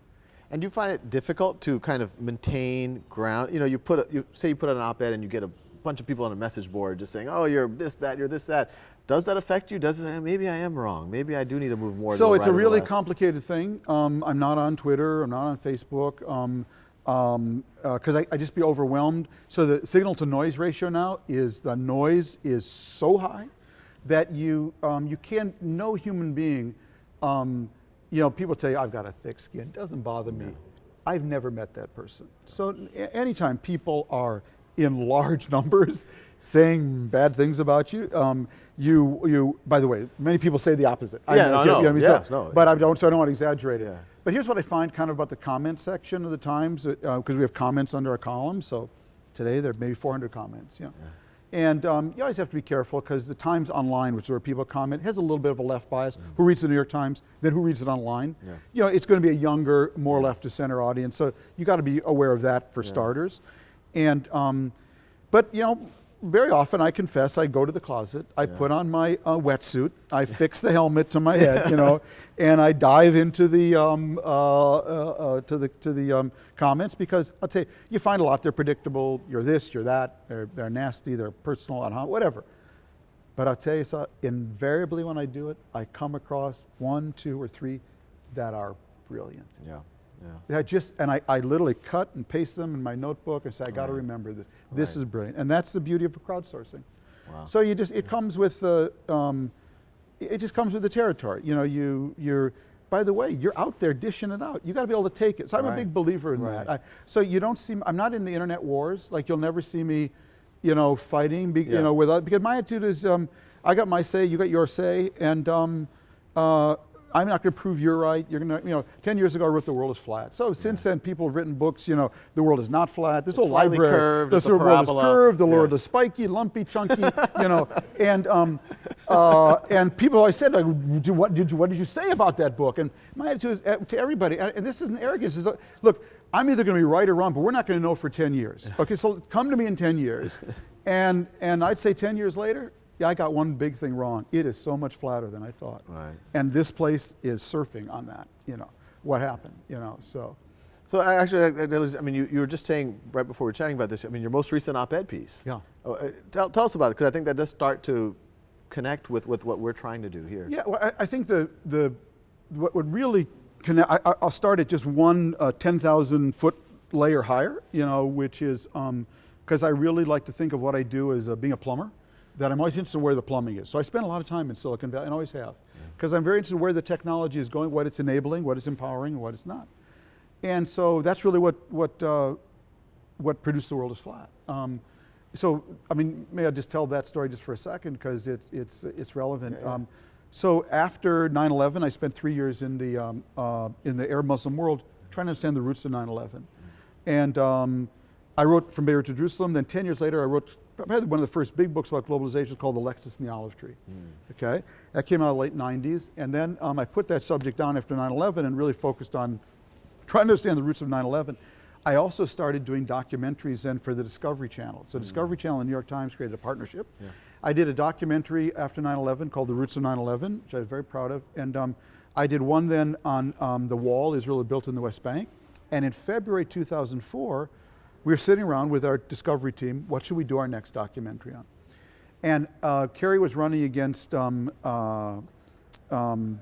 And do you find it difficult to kind of maintain ground? You say you put out an op-ed and you get a bunch of people on a message board just saying, oh, you're this, that, you're this, that. Does that affect you? Does it? Maybe I am wrong. Maybe I do need to move more. So it's a really complicated thing. I'm not on Twitter. I'm not on Facebook. Because I just be overwhelmed. So the signal to noise ratio now is, the noise is so high that you can't, no human being, people tell you, I've got a thick skin. It doesn't bother me. I've never met that person. So anytime people are in large numbers saying bad things about you, by the way, many people say the opposite. But I don't want to exaggerate it. Yeah. But here's what I find kind of about the comment section of the Times, because we have comments under our columns. So today there may be 400 comments. And you always have to be careful, because the Times Online, which is where people comment, has a little bit of a left bias. Who reads the New York Times, then who reads it online? It's going to be a younger, more left to center audience. So you got to be aware of that for starters. And but very often, I confess, I go to the closet, I put on my wetsuit, I fix the helmet to my head, and I dive into the comments, because I'll tell you, you find a lot. They're predictable. You're this, you're that. They're nasty. They're personal, whatever. But I'll tell you, so invariably when I do it, I come across 1, 2, or 3 that are brilliant. Yeah. I literally cut and paste them in my notebook and say, I got to remember this. This is brilliant. And that's the beauty of crowdsourcing. Wow. So it comes with the, it just comes with the territory. By the way, you're out there dishing it out. You got to be able to take it. So I'm a big believer in that. So you don't see, I'm not in the internet wars. Like, you'll never see me, fighting, because my attitude is, I got my say, you got your say, and I'm not going to prove you're right. You're going to, 10 years ago I wrote The World is Flat. So since then, people have written books, The World is not flat. This whole library, curved, the world is curved, the world is spiky, lumpy, chunky, and people always said, what did you say about that book? And my attitude is to everybody, and this isn't arrogance, is, look, I'm either going to be right or wrong, but we're not going to know for 10 years. Okay, so come to me in 10 years. And I'd say 10 years later, I got one big thing wrong. It is so much flatter than I thought. Right. And this place is surfing on that, what happened, so. So actually, I mean, you were just saying right before we were chatting about this, I mean, your most recent op-ed piece. Yeah. Tell us about it, because I think that does start to connect with what we're trying to do here. Yeah, well, I think what would really connect, I'll start at just one 10,000 foot layer higher, which is, because I really like to think of what I do as being a plumber. That I'm always interested in where the plumbing is. So I spend a lot of time in Silicon Valley, and always have, because I'm very interested in where the technology is going, what it's enabling, what it's empowering, and what it's not. And so that's really what produced The World is Flat. So, I mean, may I just tell that story just for a second, because it's relevant. So after 9/11, I spent 3 years in the Arab Muslim world trying to understand the roots of 9/11. And I wrote From Beirut to Jerusalem. Then 10 years later, I wrote probably one of the first big books about globalization called The Lexus and the Olive Tree. Okay, that came out in the late 90s. And then I put that subject down after 9/11 and really focused on trying to understand the roots of 9/11. I also started doing documentaries then for the Discovery Channel. So Discovery Channel and New York Times created a partnership. Yeah. I did a documentary after 9/11 called The Roots of 9/11, which I was very proud of. And I did one then on the wall Israel had built in the West Bank. And in February 2004, we were sitting around with our Discovery team, what should we do our next documentary on? And Kerry was running against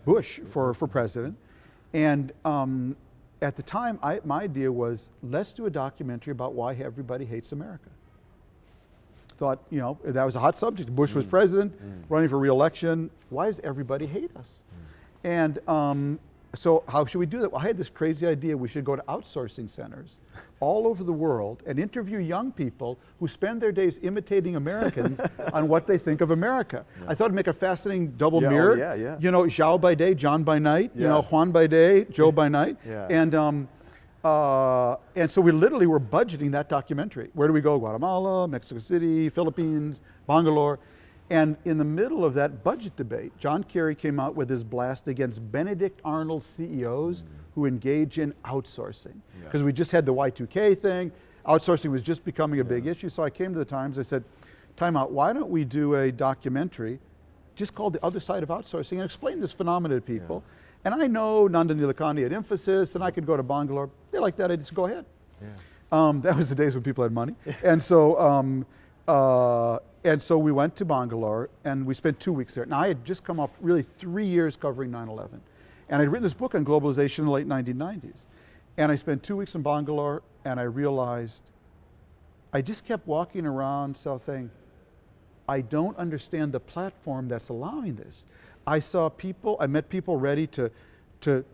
Bush for president. And at the time, my idea was, let's do a documentary about why everybody hates America. Thought, you know, that was a hot subject. Bush was president, running for re-election. Why does everybody hate us? And so how should we do that? Well, I had this crazy idea. We should go to outsourcing centers all over the world and interview young people who spend their days imitating Americans on what they think of America. Yeah. I thought it'd make a fascinating double mirror. You know, Zhao by day, John by night. Yes. You know, Juan by day, Joe by night. Yeah. And so we literally were budgeting that documentary. Where do we go? Guatemala, Mexico City, Philippines, Bangalore. And in the middle of that budget debate, John Kerry came out with his blast against Benedict Arnold CEOs who engage in outsourcing. Because we just had the Y2K thing. Outsourcing was just becoming a big issue. So I came to the Times, I said, time out, why don't we do a documentary just called The Other Side of Outsourcing and explain this phenomenon to people. And I know Nandan Nilekani at Infosys, and I could go to Bangalore. They like that, I just go ahead. That was the days when people had money. And so we went to Bangalore and we spent 2 weeks there. Now I had just come off really 3 years covering 9/11. And I'd written this book on globalization in the late 1990s. And I spent 2 weeks in Bangalore and I realized, I just kept walking around saying, I don't understand the platform that's allowing this. I saw people, I met people ready to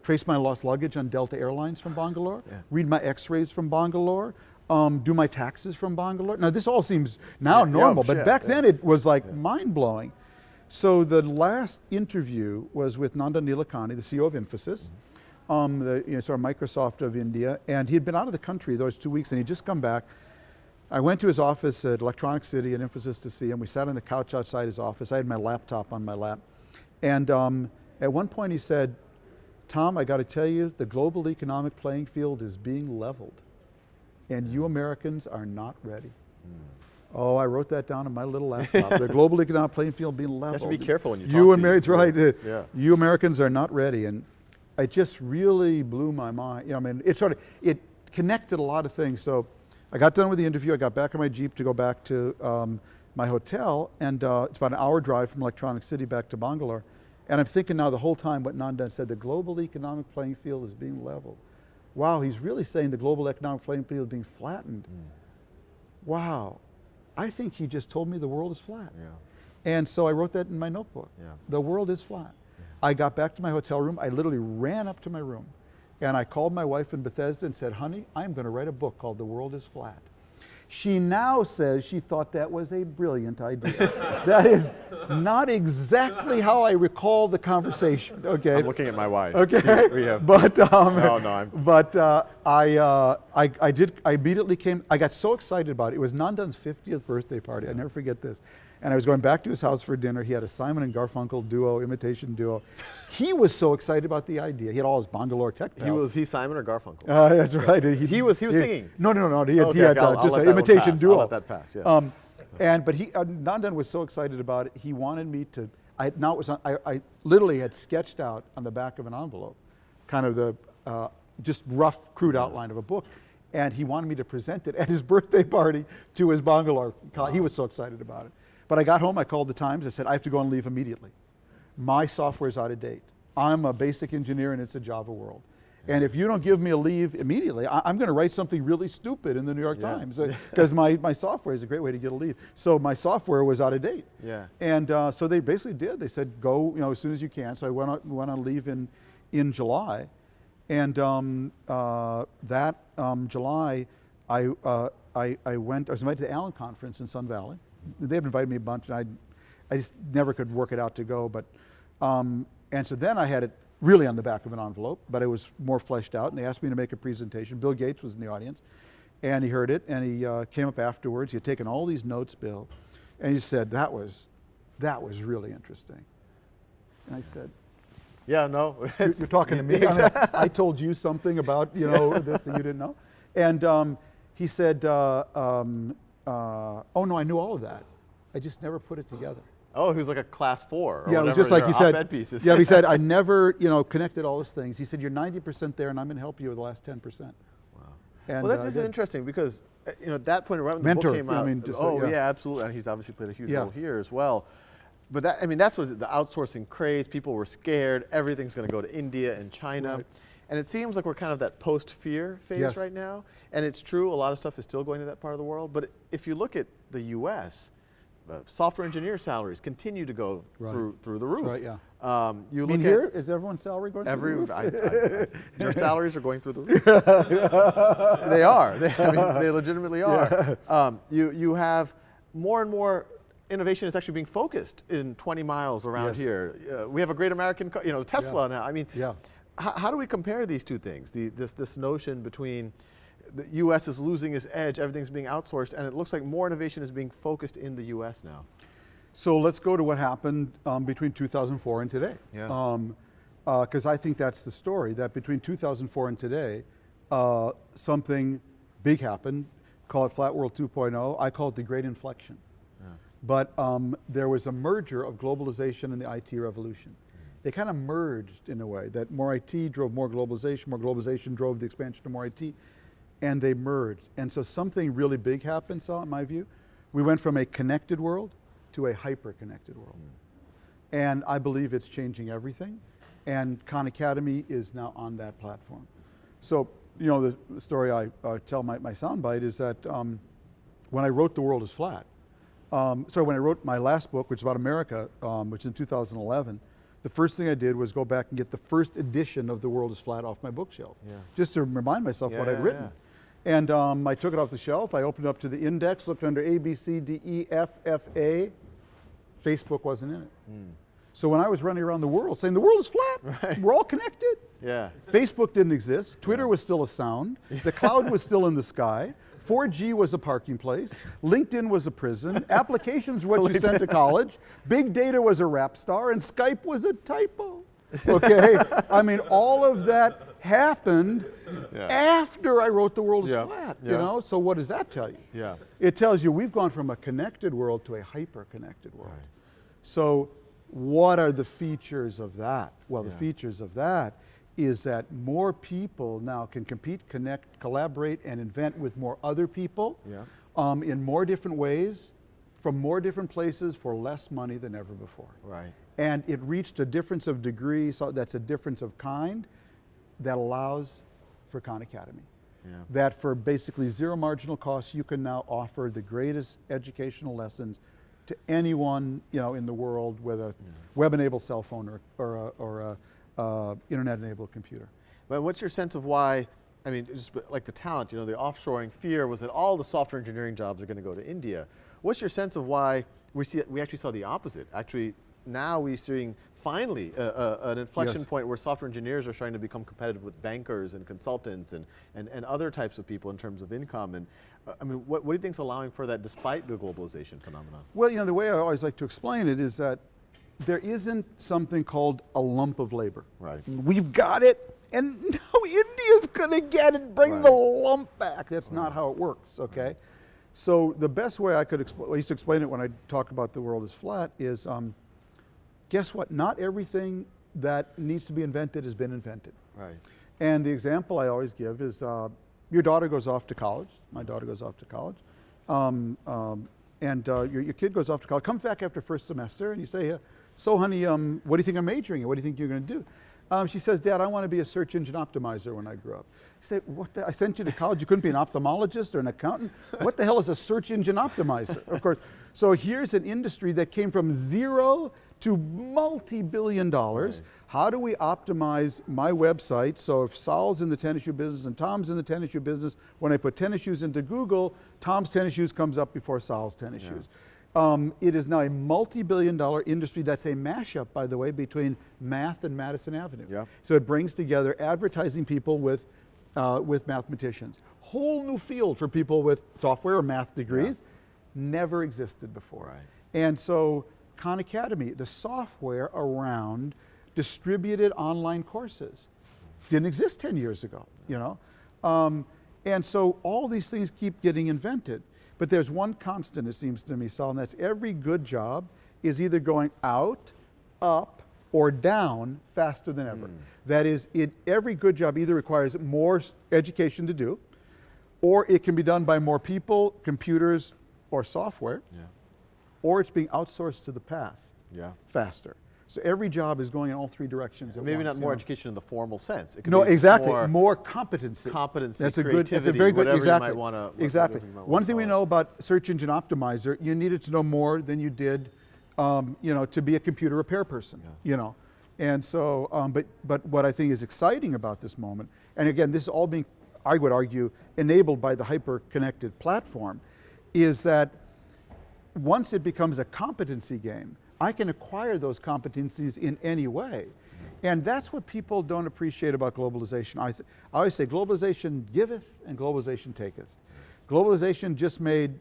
trace my lost luggage on Delta Airlines from Bangalore, read my x-rays from Bangalore, do my taxes from Bangalore. Now this all seems now normal, but back then it was like mind-blowing. So the last interview was with Nandan Nilekani, the CEO of Infosys, sort of Microsoft of India, and he'd been out of the country those 2 weeks and he'd just come back. I went to his office at Electronic City at Infosys to see him. We sat on the couch outside his office. I had my laptop on my lap. And at one point he said, Tom, I got to tell you, the global economic playing field is being leveled. And you Americans are not ready. Oh, I wrote that down on my little laptop. The global economic playing field being leveled. You have to be careful when you talk to You Americans are not ready. And it just really blew my mind. You know, I mean, it connected a lot of things. So I got done with the interview. I got back on my Jeep to go back to my hotel. And it's about an hour drive from Electronic City back to Bangalore. And I'm thinking now the whole time what Nandan said, the global economic playing field is being leveled. Wow, he's really saying the global economic playing field is being flattened. Wow, I think he just told me the world is flat. And so I wrote that in my notebook. The world is flat. I got back to my hotel room. I literally ran up to my room and I called my wife in Bethesda and said, honey, I'm going to write a book called The World is Flat. She now says she thought that was a brilliant idea. That is not exactly how I recall the conversation. Okay. I'm looking at my wife. Okay. We have. But I immediately came. I got so excited about it. It was Nandan's 50th birthday party. I never forget this. And I was going back to his house for dinner. He had a Simon and Garfunkel duo, imitation duo. He was so excited about the idea. He had all his Bangalore tech pals. Was he Simon or Garfunkel? That's right. He was singing. No. He had just an imitation duo. I'll let that pass. Yeah. But Nandan was so excited about it. He wanted me to. I literally had sketched out on the back of an envelope, kind of the just rough, crude outline of a book. And he wanted me to present it at his birthday party to his Bangalore. He was so excited about it. But I got home, I called the Times, I said, I have to go and leave immediately. My software is out of date. I'm a basic engineer and it's a Java world. And if you don't give me a leave immediately, I'm going to write something really stupid in the New York Times because my software is a great way to get a leave. So my software was out of date. And so they basically did. They said, go as soon as you can. So I went on leave in July. And that July, I was invited to the Allen Conference in Sun Valley. They've invited me a bunch, and I just never could work it out to go. But and so then I had it really on the back of an envelope, but it was more fleshed out. And they asked me to make a presentation. Bill Gates was in the audience, And he heard it, and he came up afterwards. He had taken all these notes, Bill, and he said, that was really interesting. And I said, Yeah, no. you're talking to me? I told you something about, this that you didn't know? And he said, oh no, I knew all of that. I just never put it together. Oh, he was like a class 4 or Yeah, it was whatever just like he their said. op-ed pieces. Yeah, he said, I never, connected all those things. He said, you're 90% there, and I'm going to help you with the last 10%. Wow. And, Well, this is interesting because at that point, right when the Mentor, book came out, yeah. absolutely, and he's obviously played a huge role here as well. But that's what the outsourcing craze. People were scared. Everything's going to go to India and China. Right. And it seems like we're kind of that post-fear phase right now. And it's true, a lot of stuff is still going to that part of the world. But if you look at the U.S., software engineer salaries continue to go through the roof. That's right, yeah. You I mean, look here, at is everyone's salary going through the roof? your salaries are going through the roof. They are. They legitimately are. Yeah. You have more and more innovation is actually being focused in 20 miles around here. We have a great American, Tesla now. I mean, how do we compare these two things? This notion between the U.S. is losing its edge, everything's being outsourced, and it looks like more innovation is being focused in the U.S. now. So let's go to what happened between 2004 and today. Yeah. Because I think that's the story, that between 2004 and today, something big happened. Call it Flat World 2.0. I call it the Great Inflection. Yeah. But there was a merger of globalization and the IT revolution. They kind of merged in a way, that more IT drove more globalization drove the expansion of more IT, and they merged. And so something really big happened, Sal, in my view. We went from a connected world to a hyper-connected world. And I believe it's changing everything. And Khan Academy is now on that platform. So, the story I tell my soundbite is that when I wrote The World is Flat, when I wrote my last book, which is about America, which is in 2011, the first thing I did was go back and get the first edition of The World is Flat off my bookshelf, just to remind myself what I'd written. And I took it off the shelf, I opened it up to the index, looked under A, B, C, D, E, F, F, A. Facebook wasn't in it. So when I was running around the world saying the world is flat, we're all connected. Yeah. Facebook didn't exist. Twitter was still a sound. The cloud was still in the sky. 4G was a parking place. LinkedIn was a prison. Applications were what you sent to college. Big data was a rap star, and Skype was a typo. Okay? I mean, all of that happened after I wrote The World is Flat. So what does that tell you? It tells you we've gone from a connected world to a hyper-connected world. Right. So what are the features of that? Well, the features of that is that more people now can compete, connect, collaborate, and invent with more other people in more different ways, from more different places for less money than ever before. Right. And it reached a difference of degree, so that's a difference of kind that allows for Khan Academy. That for basically zero marginal cost, you can now offer the greatest educational lessons to anyone in the world with a web-enabled cell phone or a internet-enabled computer. But what's your sense of why? I mean, just like the talent, the offshoring fear was that all the software engineering jobs are going to go to India. What's your sense of why we actually saw the opposite? Actually, now we're seeing finally an inflection point where software engineers are starting to become competitive with bankers and consultants and other types of people in terms of income. And I mean, what do you think is allowing for that despite the globalization phenomenon? Well, the way I always like to explain it is that there isn't something called a lump of labor. Right. We've got it, and now India's going to get it, bring the lump back. That's not how it works, okay? So the best way I used to explain it when I talk about The World is Flat is, guess what? Not everything that needs to be invented has been invented. Right. And the example I always give is your daughter goes off to college. My daughter goes off to college. Your kid goes off to college, comes back after first semester, and you say, so honey, what do you think I'm majoring in? What do you think you're going to do? She says, Dad, I want to be a search engine optimizer when I grow up. I say, I sent you to college, you couldn't be an ophthalmologist or an accountant? What the hell is a search engine optimizer? Of course. So here's an industry that came from zero to multi-billion dollars. Right. How do we optimize my website so if Sal's in the tennis shoe business and Tom's in the tennis shoe business, when I put tennis shoes into Google, Tom's tennis shoes comes up before Sal's tennis shoes. It is now a multi-billion-dollar industry that's a mashup, by the way, between math and Madison Avenue. So it brings together advertising people with mathematicians, whole new field for people with software or math degrees, never existed before. Right. And so Khan Academy, the software around distributed online courses, didn't exist 10 years ago, you know? And so all these things keep getting invented. But there's one constant, it seems to me, Sal, and that's every good job is either going out, up, or down faster than ever. That is, every good job either requires more education to do, or it can be done by more people, computers, or software, or it's being outsourced to the past faster. So every job is going in all three directions at Maybe once, not more education in the formal sense. It could No, be just exactly. More competency. competency, That's a good. creativity, That's a very good. whatever Exactly. you might want to. Exactly. One thing we know about search engine optimizer, you needed to know more than you did, you know, to be a computer repair person. You know, and so, but what I think is exciting about this moment, and again, this is all being, I would argue, enabled by the hyper-connected platform, is that once it becomes a competency game, I can acquire those competencies in any way. And that's what people don't appreciate about globalization. I always say globalization giveth and globalization taketh. Globalization just made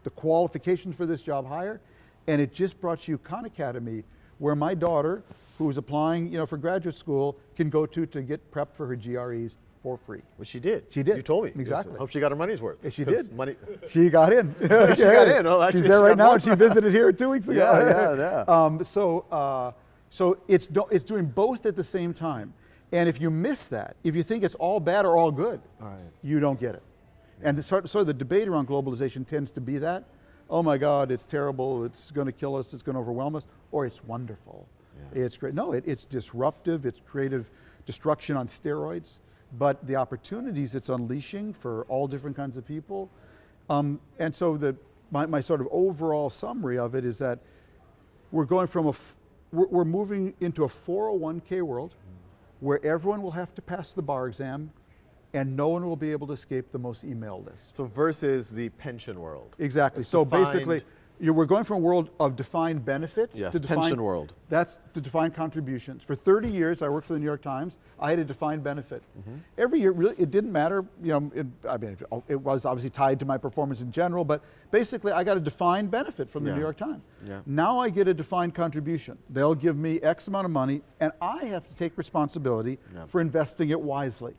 the qualifications for this job higher, and it just brought you Khan Academy, where my daughter, who is applying, you know, for graduate school, can go to get prepped for her GREs for free. Well, she did. She did. You told me. Exactly. Hope she got her money's worth. Yeah, she 'Cause did. Money. She got in. She got in. Oh, actually, she's there she right got now, more. and she visited here 2 weeks ago. Yeah. So it's doing both at the same time. And if you miss that, if you think it's all bad or all good, you don't get it. And the debate around globalization tends to be that, oh my God, it's terrible, it's going to kill us, it's going to overwhelm us, or it's wonderful. It's great. No, it's disruptive, it's creative destruction on steroids, but the opportunities it's unleashing for all different kinds of people. And so my sort of overall summary of it is that we're going from we're moving into a 401k world where everyone will have to pass the bar exam and no one will be able to escape the most email list. So versus the pension world. Exactly. It's So defined- basically, we're going from a world of defined benefits to pension world. That's to defined contributions. For 30 years, I worked for the New York Times. I had a defined benefit. Every year, really, it didn't matter. You know, it was obviously tied to my performance in general, but basically, I got a defined benefit from the New York Times. Now I get a defined contribution. They'll give me X amount of money, and I have to take responsibility for investing it wisely.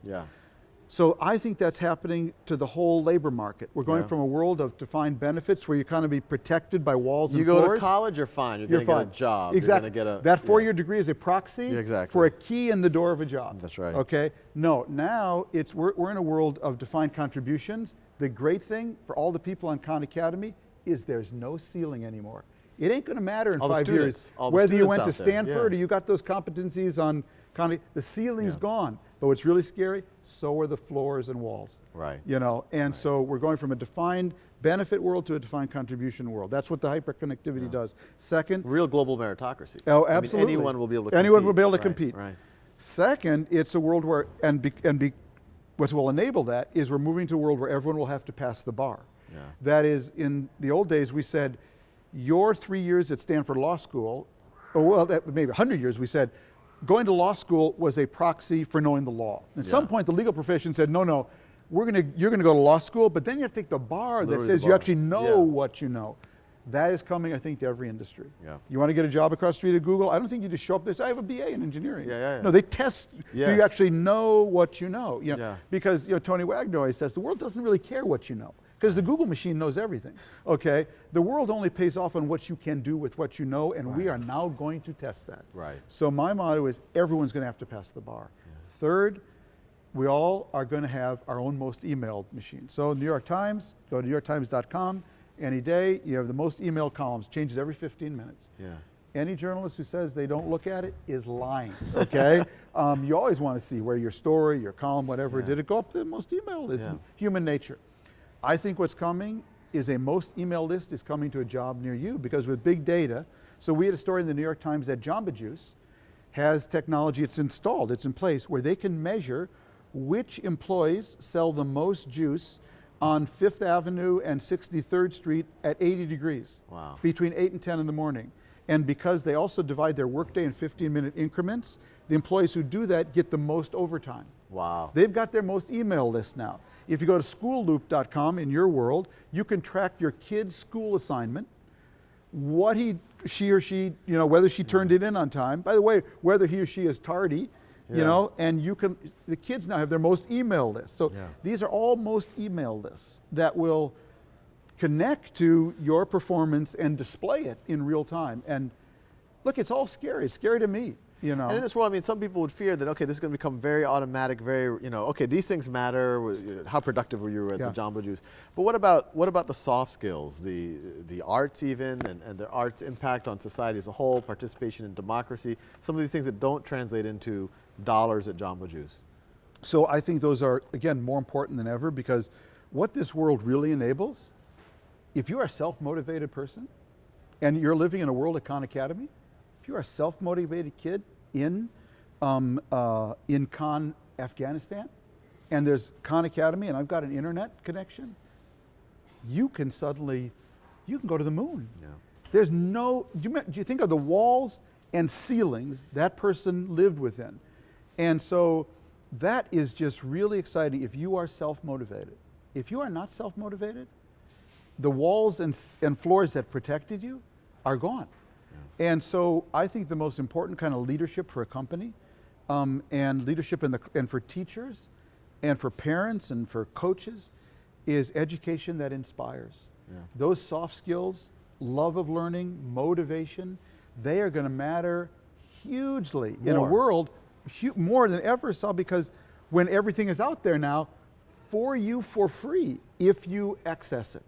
So I think that's happening to the whole labor market. We're going from a world of defined benefits where you kind of be protected by walls and floors. You go to college, you're fine. You're going to get a job. Exactly. You're gonna get that four-year degree is a proxy for a key in the door of a job. That's right. Okay. No, now we're in a world of defined contributions. The great thing for all the people on Khan Academy is there's no ceiling anymore. It ain't going to matter in 5 years whether you went to Stanford or you got those competencies on Khan. The ceiling's gone. But what's really scary, so are the floors and walls. You know, and so we're going from a defined benefit world to a defined contribution world. That's what the hyperconnectivity does. Second, real global meritocracy. Oh, absolutely. I mean, anyone will be able to compete. Anyone will be able to compete. Right. Second, it's a world where, what will enable that is we're moving to a world where everyone will have to pass the bar. That is, in the old days, we said, your 3 years at Stanford Law School, or well, maybe 100 years, we said, going to law school was a proxy for knowing the law. At some point, the legal profession said, no, you're going to go to law school, but then you have to take the bar that says you actually know what you know. That is coming, I think, to every industry. You want to get a job across the street at Google? I don't think you just show up and say, I have a BA in engineering. No, they test, do you actually know what you know? You know because Tony Wagner always says, the world doesn't really care what you know, because the Google machine knows everything, okay? The world only pays off on what you can do with what you know, and we are now going to test that. So my motto is everyone's going to have to pass the bar. Third, we all are going to have our own most emailed machine. So New York Times, go to newyorktimes.com. Any day, you have the most emailed columns, changes every 15 minutes. Any journalist who says they don't look at it is lying, okay? You always want to see where your story, your column, whatever, did it go up the most emailed? It's human nature. I think what's coming is a most email list is coming to a job near you, because with big data, so we had a story in the New York Times that Jamba Juice has technology, it's installed, it's in place, where they can measure which employees sell the most juice on 5th Avenue and 63rd Street at 80 degrees between 8 and 10 in the morning. And because they also divide their workday in 15-minute increments, the employees who do that get the most overtime. Wow. They've got their most email list now. If you go to schoolloop.com in your world, you can track your kid's school assignment, what she or she, whether she turned it in on time. By the way, whether he or she is tardy, and the kids now have their most email list. So these are all most email lists that will connect to your performance and display it in real time. And look, it's all scary. It's scary to me. And in this world, I mean, some people would fear that, okay, this is going to become very automatic, very, okay, these things matter. How productive were you at the Jamba Juice? But what about the soft skills, the arts even, and the arts impact on society as a whole, participation in democracy, some of these things that don't translate into dollars at Jamba Juice? So I think those are, again, more important than ever, because what this world really enables, if you are a self-motivated person and you're living in a world of Khan Academy, if you're a self-motivated kid in Khan, Afghanistan, and there's Khan Academy and I've got an internet connection, you can go to the moon. Yeah. There's do you think of the walls and ceilings that person lived within? And so that is just really exciting if you are self-motivated. If you are not self-motivated, the walls and floors that protected you are gone. And so I think the most important kind of leadership for a company, and leadership and for teachers and for parents and for coaches, is education that inspires. Yeah. Those soft skills, love of learning, motivation, they are going to matter hugely in a world, more than ever so, because when everything is out there now for you for free if you access it,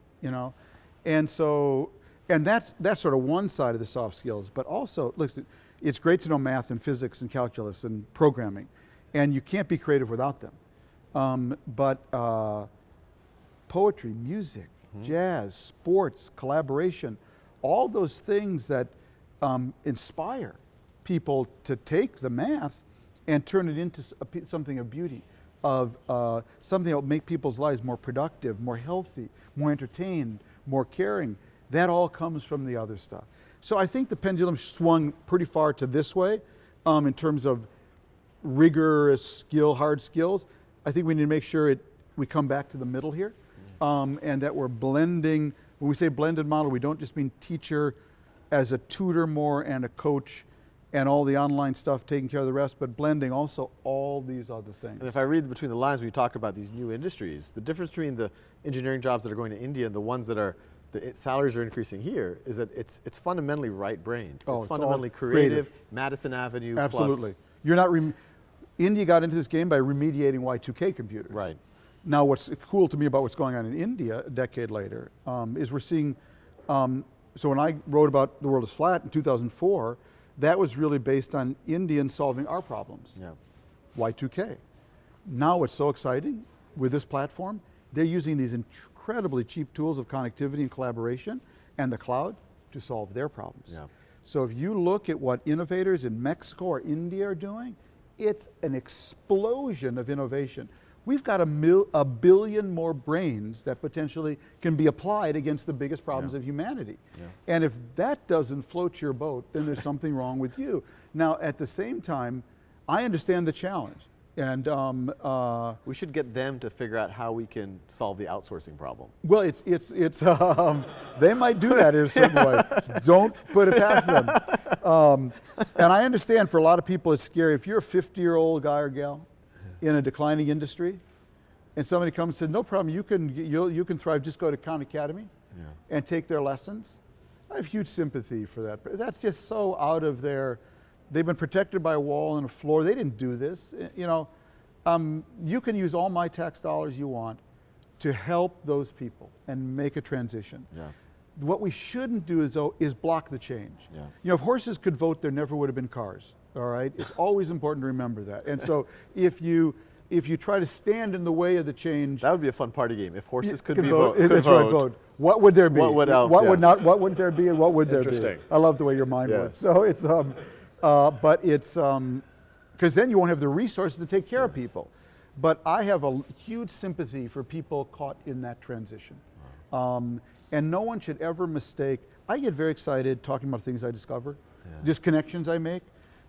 And so, and that's sort of one side of the soft skills, but also, look, it's great to know math and physics and calculus and programming, and you can't be creative without them. But poetry, music, jazz, sports, collaboration, all those things that inspire people to take the math and turn it into something of beauty, of something that will make people's lives more productive, more healthy, more entertained, more caring. That all comes from the other stuff. So I think the pendulum swung pretty far to this way in terms of rigorous skill, hard skills. I think we need to make sure we come back to the middle here, and that we're blending. When we say blended model, we don't just mean teacher as a tutor more and a coach and all the online stuff taking care of the rest, but blending also all these other things. And if I read between the lines, we talked about these new industries. The difference between the engineering jobs that are going to India and the ones that are, the salaries are increasing here, is that it's fundamentally right-brained. Oh, it's fundamentally creative. Madison Avenue. Absolutely. Plus. You're not. India got into this game by remediating Y2K computers. Right. Now, what's cool to me about what's going on in India a decade later is we're seeing. So when I wrote about The World is Flat in 2004, that was really based on Indians solving our problems. Yeah. Y2K. Now what's so exciting with this platform, they're using these incredibly cheap tools of connectivity and collaboration and the cloud to solve their problems. Yeah. So if you look at what innovators in Mexico or India are doing, it's an explosion of innovation. We've got a billion more brains that potentially can be applied against the biggest problems of humanity. Yeah. And if that doesn't float your boat, then there's something wrong with you. Now, at the same time, I understand the challenge. And we should get them to figure out how we can solve the outsourcing problem. Well, it's they might do that in a certain way. Don't put it past them. And I understand for a lot of people it's scary. If you're a 50-year-old guy or gal in a declining industry, and somebody comes and says, "No problem, you can thrive. Just go to Khan Academy and take their lessons." I have huge sympathy for that. But that's just so out of their. They've been protected by a wall and a floor. They didn't do this. You can use all my tax dollars you want to help those people and make a transition. Yeah. What we shouldn't do is block the change. Yeah. If horses could vote, there never would have been cars. All right. It's always important to remember that. And so if you try to stand in the way of the change, that would be a fun party game. If horses could vote, vote. What would there be? What else? What would not? What wouldn't there be? And what would there be? Interesting. I love the way your mind works. So it's but it's because then you won't have the resources to take care of people. But I have a huge sympathy for people caught in that transition. And no one should ever mistake. I get very excited talking about things I discover, just connections I make.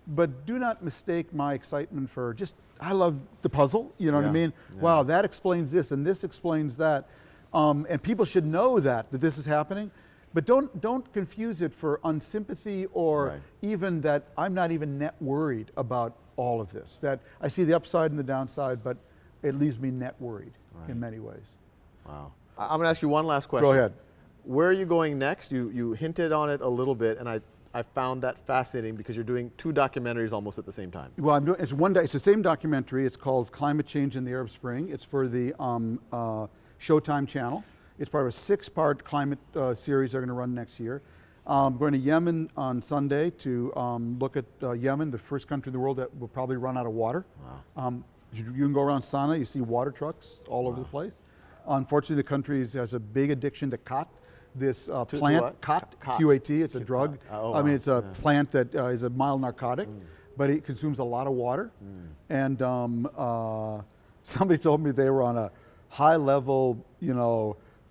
but do not mistake my excitement for just, I love the puzzle, you know what I Yeah, mean? yeah. Wow, that explains this and this explains that. And people should know that this is happening, but don't confuse it for unsympathy or Right. even that I'm not even net worried about all of this. That I see the upside and the downside, but it leaves me net worried Right. in many ways. Wow. I'm going to ask you one last question. Go ahead. Where are you going next? You hinted on it a little bit, and I found that fascinating because you're doing 2 documentaries almost at the same time. Well, I'm doing, it's the same documentary. It's called Climate Change in the Arab Spring. It's for the Showtime channel. It's part of a 6-part climate series they're going to run next year. I'm going to Yemen on Sunday to look at Yemen, the first country in the world that will probably run out of water. Wow. You can go around Sana'a, you see water trucks all over the place. Unfortunately, the country has a big addiction to khat, this plant, what? khat, Khat. QAT, it's a To drug. khat. Oh, I mean, wow. it's a plant that is a mild narcotic, but it consumes a lot of water. And somebody told me they were on a high-level,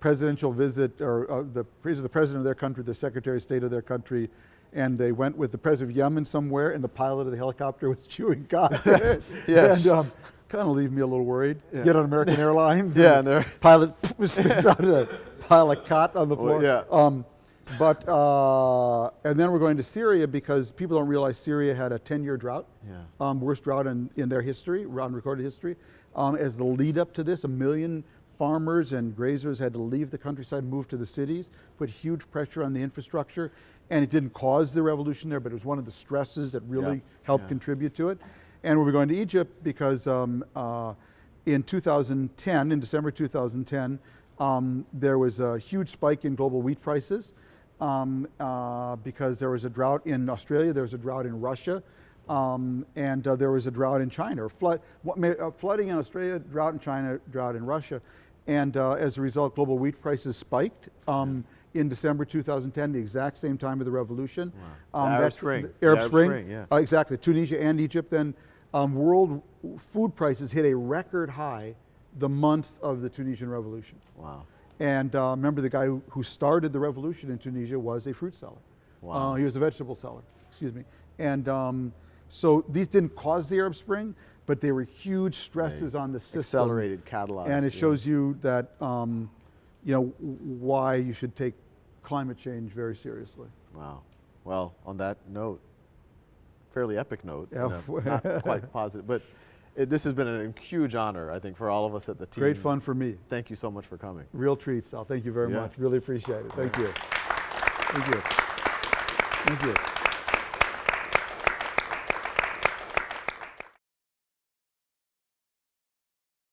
presidential visit, or the president of their country, the secretary of state of their country, and they went with the president of Yemen somewhere, and the pilot of the helicopter was chewing khat. Yes. And kind of leave me a little worried. Get on American Airlines, Yeah, and and the pilot spits out a pile of khat on the floor. Well, yeah. And then we're going to Syria because people don't realize Syria had a 10-year drought, Yeah. worst drought in their history, on recorded history. As the lead up to this, 1 million farmers and grazers had to leave the countryside, move to the cities, put huge pressure on the infrastructure, and it didn't cause the revolution there, but it was one of the stresses that really helped contribute to it. And we're going to Egypt because in 2010, in December 2010, there was a huge spike in global wheat prices because there was a drought in Australia, there was a drought in Russia, and there was a drought in China, flooding in Australia, drought in China, drought in Russia. And as a result, global wheat prices spiked in December 2010, the exact same time of the revolution. Wow. The Arab Spring. Arab The Arab Spring, Spring, yeah. Exactly. Tunisia and Egypt then. World food prices hit a record high the month of the Tunisian Revolution. Wow. And remember, the guy who started the revolution in Tunisia was a fruit seller. Wow. He was a vegetable seller, excuse me. And so these didn't cause the Arab Spring, but they were huge stresses on the system. Accelerated, catalyzed. And it shows you that, why you should take climate change very seriously. Wow. Well, on that note, fairly epic note, Yeah. not quite positive, but this has been a huge honor, I think, for all of us at the team. Great fun for me. Thank you so much for coming. Real treat, Sal. Thank you very Yeah. much. Really appreciate it. Thank you. Thank you. Thank you.